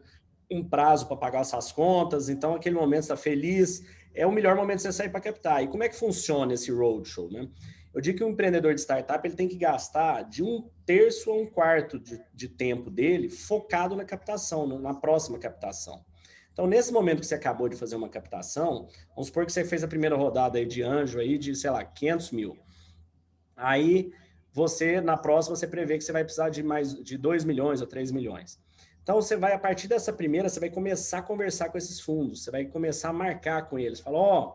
Um prazo para pagar suas contas, então aquele momento você está feliz, é o melhor momento de você sair para captar. E como é que funciona esse roadshow, né? Eu digo que um empreendedor de startup ele tem que gastar de 1/3 a 1/4 de tempo dele focado na captação, na próxima captação. Então, nesse momento que você acabou de fazer uma captação, vamos supor que você fez a primeira rodada aí de anjo aí de, sei lá, 500 mil. Aí, na próxima, você prevê que você vai precisar de mais de 2 milhões ou 3 milhões. Então, você vai, a partir dessa primeira, você vai começar a conversar com esses fundos, você vai começar a marcar com eles. Fala,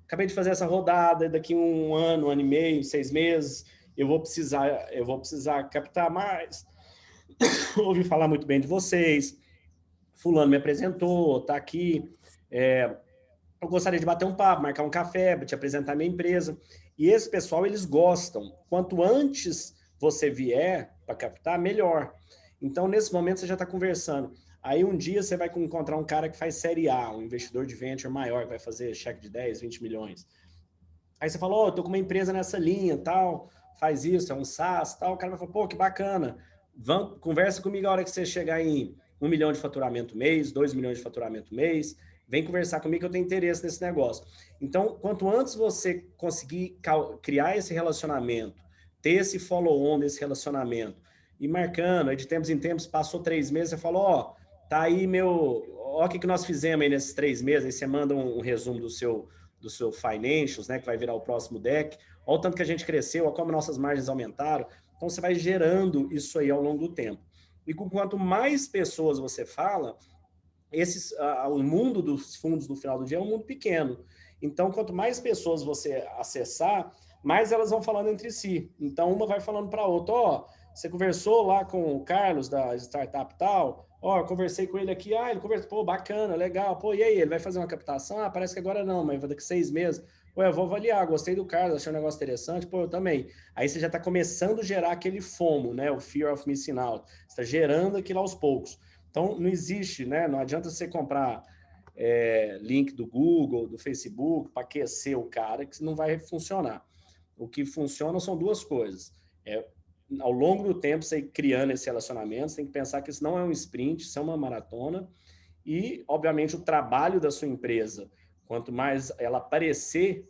acabei de fazer essa rodada, daqui um ano e meio, 6 meses, eu vou precisar captar mais. Ouvi falar muito bem de vocês. Fulano me apresentou, tá aqui. Eu gostaria de bater um papo, marcar um café, te apresentar a minha empresa. E esse pessoal, eles gostam. Quanto antes você vier para captar, melhor. Então, nesse momento, você já está conversando. Aí, um dia, você vai encontrar um cara que faz série A, um investidor de venture maior, que vai fazer cheque de 10, 20 milhões. Aí você fala, estou com uma empresa nessa linha, tal, faz isso, é um SaaS, tal. O cara vai falar, pô, que bacana. Conversa comigo a hora que você chegar em 1 milhão de faturamento mês, 2 milhões de faturamento mês. Vem conversar comigo que eu tenho interesse nesse negócio. Então, quanto antes você conseguir criar esse relacionamento, ter esse follow-on desse relacionamento, e marcando, aí de tempos em tempos, passou 3 meses, você falou, tá aí o que nós fizemos aí nesses 3 meses, aí você manda um resumo do seu financials, né, que vai virar o próximo deck, olha o tanto que a gente cresceu, olha como nossas margens aumentaram. Então, você vai gerando isso aí ao longo do tempo. E quanto mais pessoas você fala, o mundo dos fundos no final do dia é um mundo pequeno. Então, quanto mais pessoas você acessar, mais elas vão falando entre si. Então, uma vai falando para a outra, você conversou lá com o Carlos da startup tal, eu conversei com ele aqui, ele conversou, pô, bacana, legal, pô, e aí, ele vai fazer uma captação? Parece que agora não, mas daqui 6 meses. Pô, eu vou avaliar, gostei do Carlos, achei um negócio interessante, pô, eu também. Aí você já está começando a gerar aquele FOMO, né, o Fear of Missing Out. Você está gerando aquilo aos poucos. Então, não existe, né? Não adianta você comprar link do Google, do Facebook, para aquecer o cara, que não vai funcionar. O que funciona são duas coisas. Ao longo do tempo, você criando esse relacionamento, você tem que pensar que isso não é um sprint, isso é uma maratona. E, obviamente, o trabalho da sua empresa, quanto mais ela aparecer,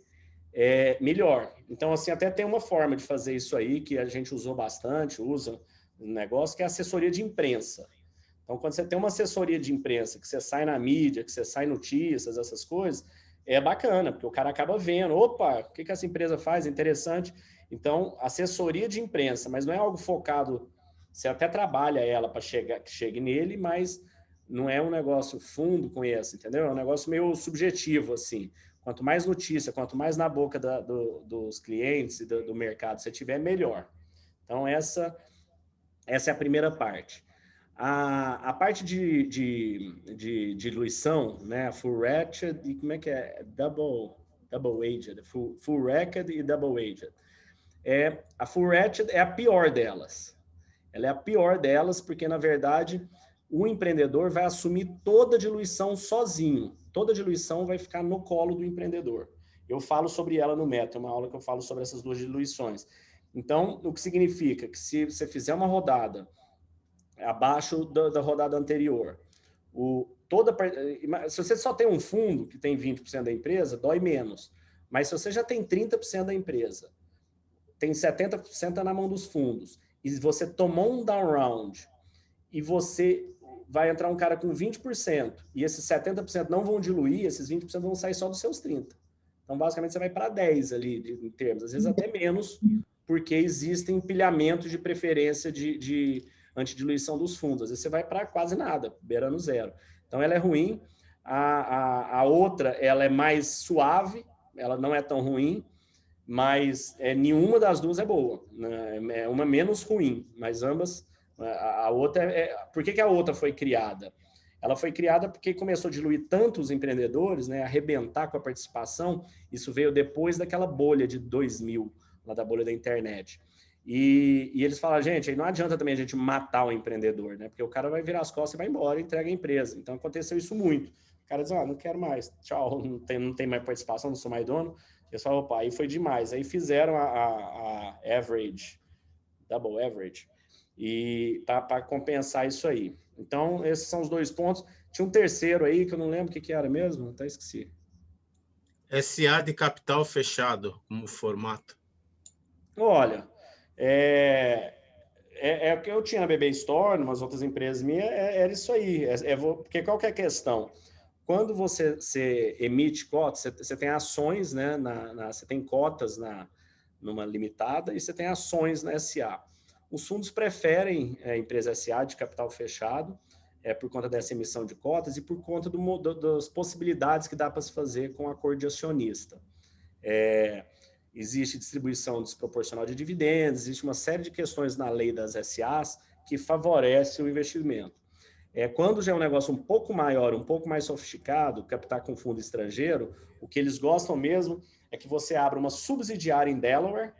melhor. Então, assim, até tem uma forma de fazer isso aí, que a gente usou bastante, usa no negócio, que é a assessoria de imprensa. Então, quando você tem uma assessoria de imprensa, que você sai na mídia, que você sai notícias, essas coisas, é bacana, porque o cara acaba vendo, opa, o que essa empresa faz? Interessante. Então, assessoria de imprensa, mas não é algo focado, você até trabalha ela para que chegue nele, mas não é um negócio fundo com esse, entendeu? É um negócio meio subjetivo, assim. Quanto mais notícia, quanto mais na boca dos clientes e do mercado você tiver, melhor. Então, essa é a primeira parte. A parte de diluição, né? Full ratchet e como é que é? Double aged, full ratchet e double aged. A full ratchet é a pior delas. Ela é a pior delas porque, na verdade, o empreendedor vai assumir toda a diluição sozinho. Toda a diluição vai ficar no colo do empreendedor. Eu falo sobre ela no método, uma aula que eu falo sobre essas duas diluições. Então, o que significa que se você fizer uma rodada abaixo da rodada anterior, se você só tem um fundo que tem 20% da empresa, dói menos. Mas se você já tem 30% da empresa, tem 70% na mão dos fundos, e você tomou um down round, e você vai entrar um cara com 20%, e esses 70% não vão diluir, esses 20% vão sair só dos seus 30%. Então, basicamente, você vai para 10 ali, em termos, às vezes até menos, porque existem empilhamentos de preferência de antidiluição dos fundos. Às vezes você vai para quase nada, beirando zero. Então, ela é ruim. A outra, ela é mais suave, ela não é tão ruim, mas nenhuma das duas é boa. Né? É uma menos ruim, mas ambas... A outra por que a outra foi criada? Ela foi criada porque começou a diluir tanto os empreendedores, né, arrebentar com a participação. Isso veio depois daquela bolha de 2000, lá da bolha da internet. E eles falaram, gente, aí não adianta também a gente matar o empreendedor, né? Porque o cara vai virar as costas e vai embora e entrega a empresa. Então aconteceu isso muito. O cara diz, não quero mais, tchau, não tem mais participação, não sou mais dono. Eles falaram, opa, aí foi demais. Aí fizeram a average, double average, e para compensar isso aí. Então, esses são os dois pontos. Tinha um terceiro aí, que eu não lembro o que era mesmo, até esqueci. SA de capital fechado, como formato. Olha, o que eu tinha na BB Store, umas outras empresas minhas, era isso aí. Porque qual que é a questão? Quando você emite cotas, você tem ações, né, você tem cotas numa limitada e você tem ações na SA. Os fundos preferem a empresa SA de capital fechado, por conta dessa emissão de cotas e por conta das possibilidades que dá para se fazer com acordo de acionista. Existe distribuição desproporcional de dividendos, existe uma série de questões na lei das SAs que favorece o investimento. Quando já é um negócio um pouco maior, um pouco mais sofisticado, captar com fundo estrangeiro, o que eles gostam mesmo é que você abra uma subsidiária em Delaware,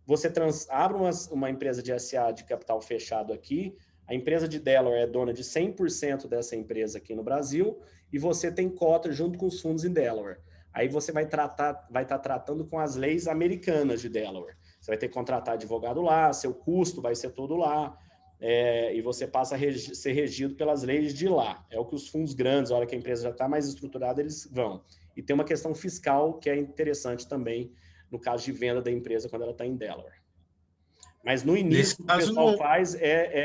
você abre uma empresa de SA de capital fechado aqui, a empresa de Delaware é dona de 100% dessa empresa aqui no Brasil, e você tem cota junto com os fundos em Delaware. Aí você vai estar tratando com as leis americanas de Delaware. Você vai ter que contratar advogado lá, seu custo vai ser todo lá, e você passa a ser regido pelas leis de lá. É o que os fundos grandes, a hora que a empresa já está mais estruturada, eles vão. E tem uma questão fiscal que é interessante também, no caso de venda da empresa quando ela está em Delaware. Mas no início, o que o pessoal faz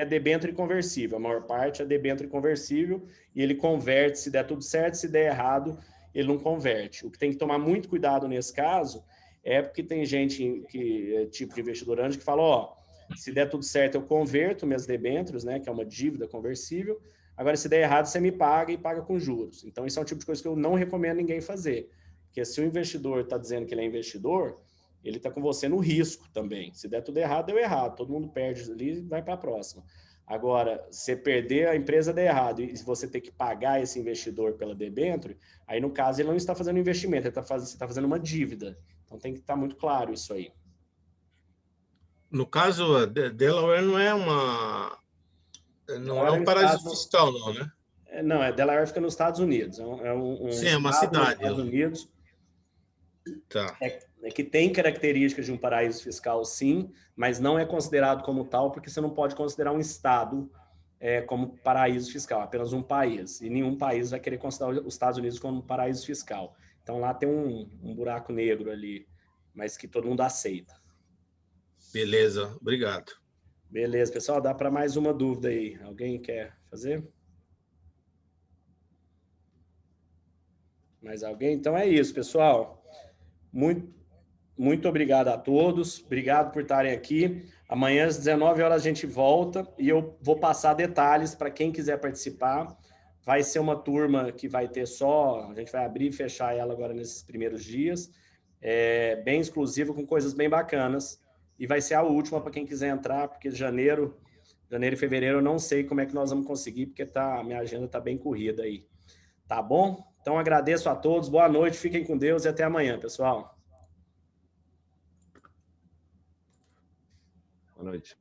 debênture conversível. A maior parte é debênture conversível e ele converte se der tudo certo, se der errado, ele não converte. O que tem que tomar muito cuidado nesse caso é porque tem gente tipo de investidor anjo que fala, se der tudo certo eu converto minhas debêntures, né, que é uma dívida conversível, agora se der errado você me paga e paga com juros. Então isso é um tipo de coisa que eu não recomendo ninguém fazer. Porque se o investidor está dizendo que ele é investidor, ele está com você no risco também. Se der tudo errado, deu errado. Todo mundo perde ali e vai para a próxima. Agora, se perder, a empresa der errado e você ter que pagar esse investidor pela debênture, aí no caso ele não está fazendo investimento, você está fazendo uma dívida. Então tem que estar muito claro isso aí. No caso, Delaware não é um paraíso fiscal, não, né? Não, Delaware fica nos Estados Unidos. Sim, é uma cidade. Nos Estados Unidos. Tá. Que tem características de um paraíso fiscal, sim, mas não é considerado como tal, porque você não pode considerar um estado como paraíso fiscal, apenas um país. E nenhum país vai querer considerar os Estados Unidos como um paraíso fiscal. Então lá tem um buraco negro ali, mas que todo mundo aceita. Beleza, obrigado. Beleza, pessoal, dá para mais uma dúvida aí. Alguém quer fazer? Mais alguém? Então é isso, pessoal. Muito obrigado a todos. Obrigado por estarem aqui. Amanhã às 19 horas a gente volta e eu vou passar detalhes para quem quiser participar. Vai ser uma turma que vai ter a gente vai abrir e fechar ela agora nesses primeiros dias. Bem exclusiva, com coisas bem bacanas. E vai ser a última para quem quiser entrar, porque janeiro Janeiro e fevereiro eu não sei como é que nós vamos conseguir, porque minha agenda está bem corrida aí. Tá bom? Então, agradeço a todos. Boa noite, fiquem com Deus e até amanhã, pessoal. Boa noite.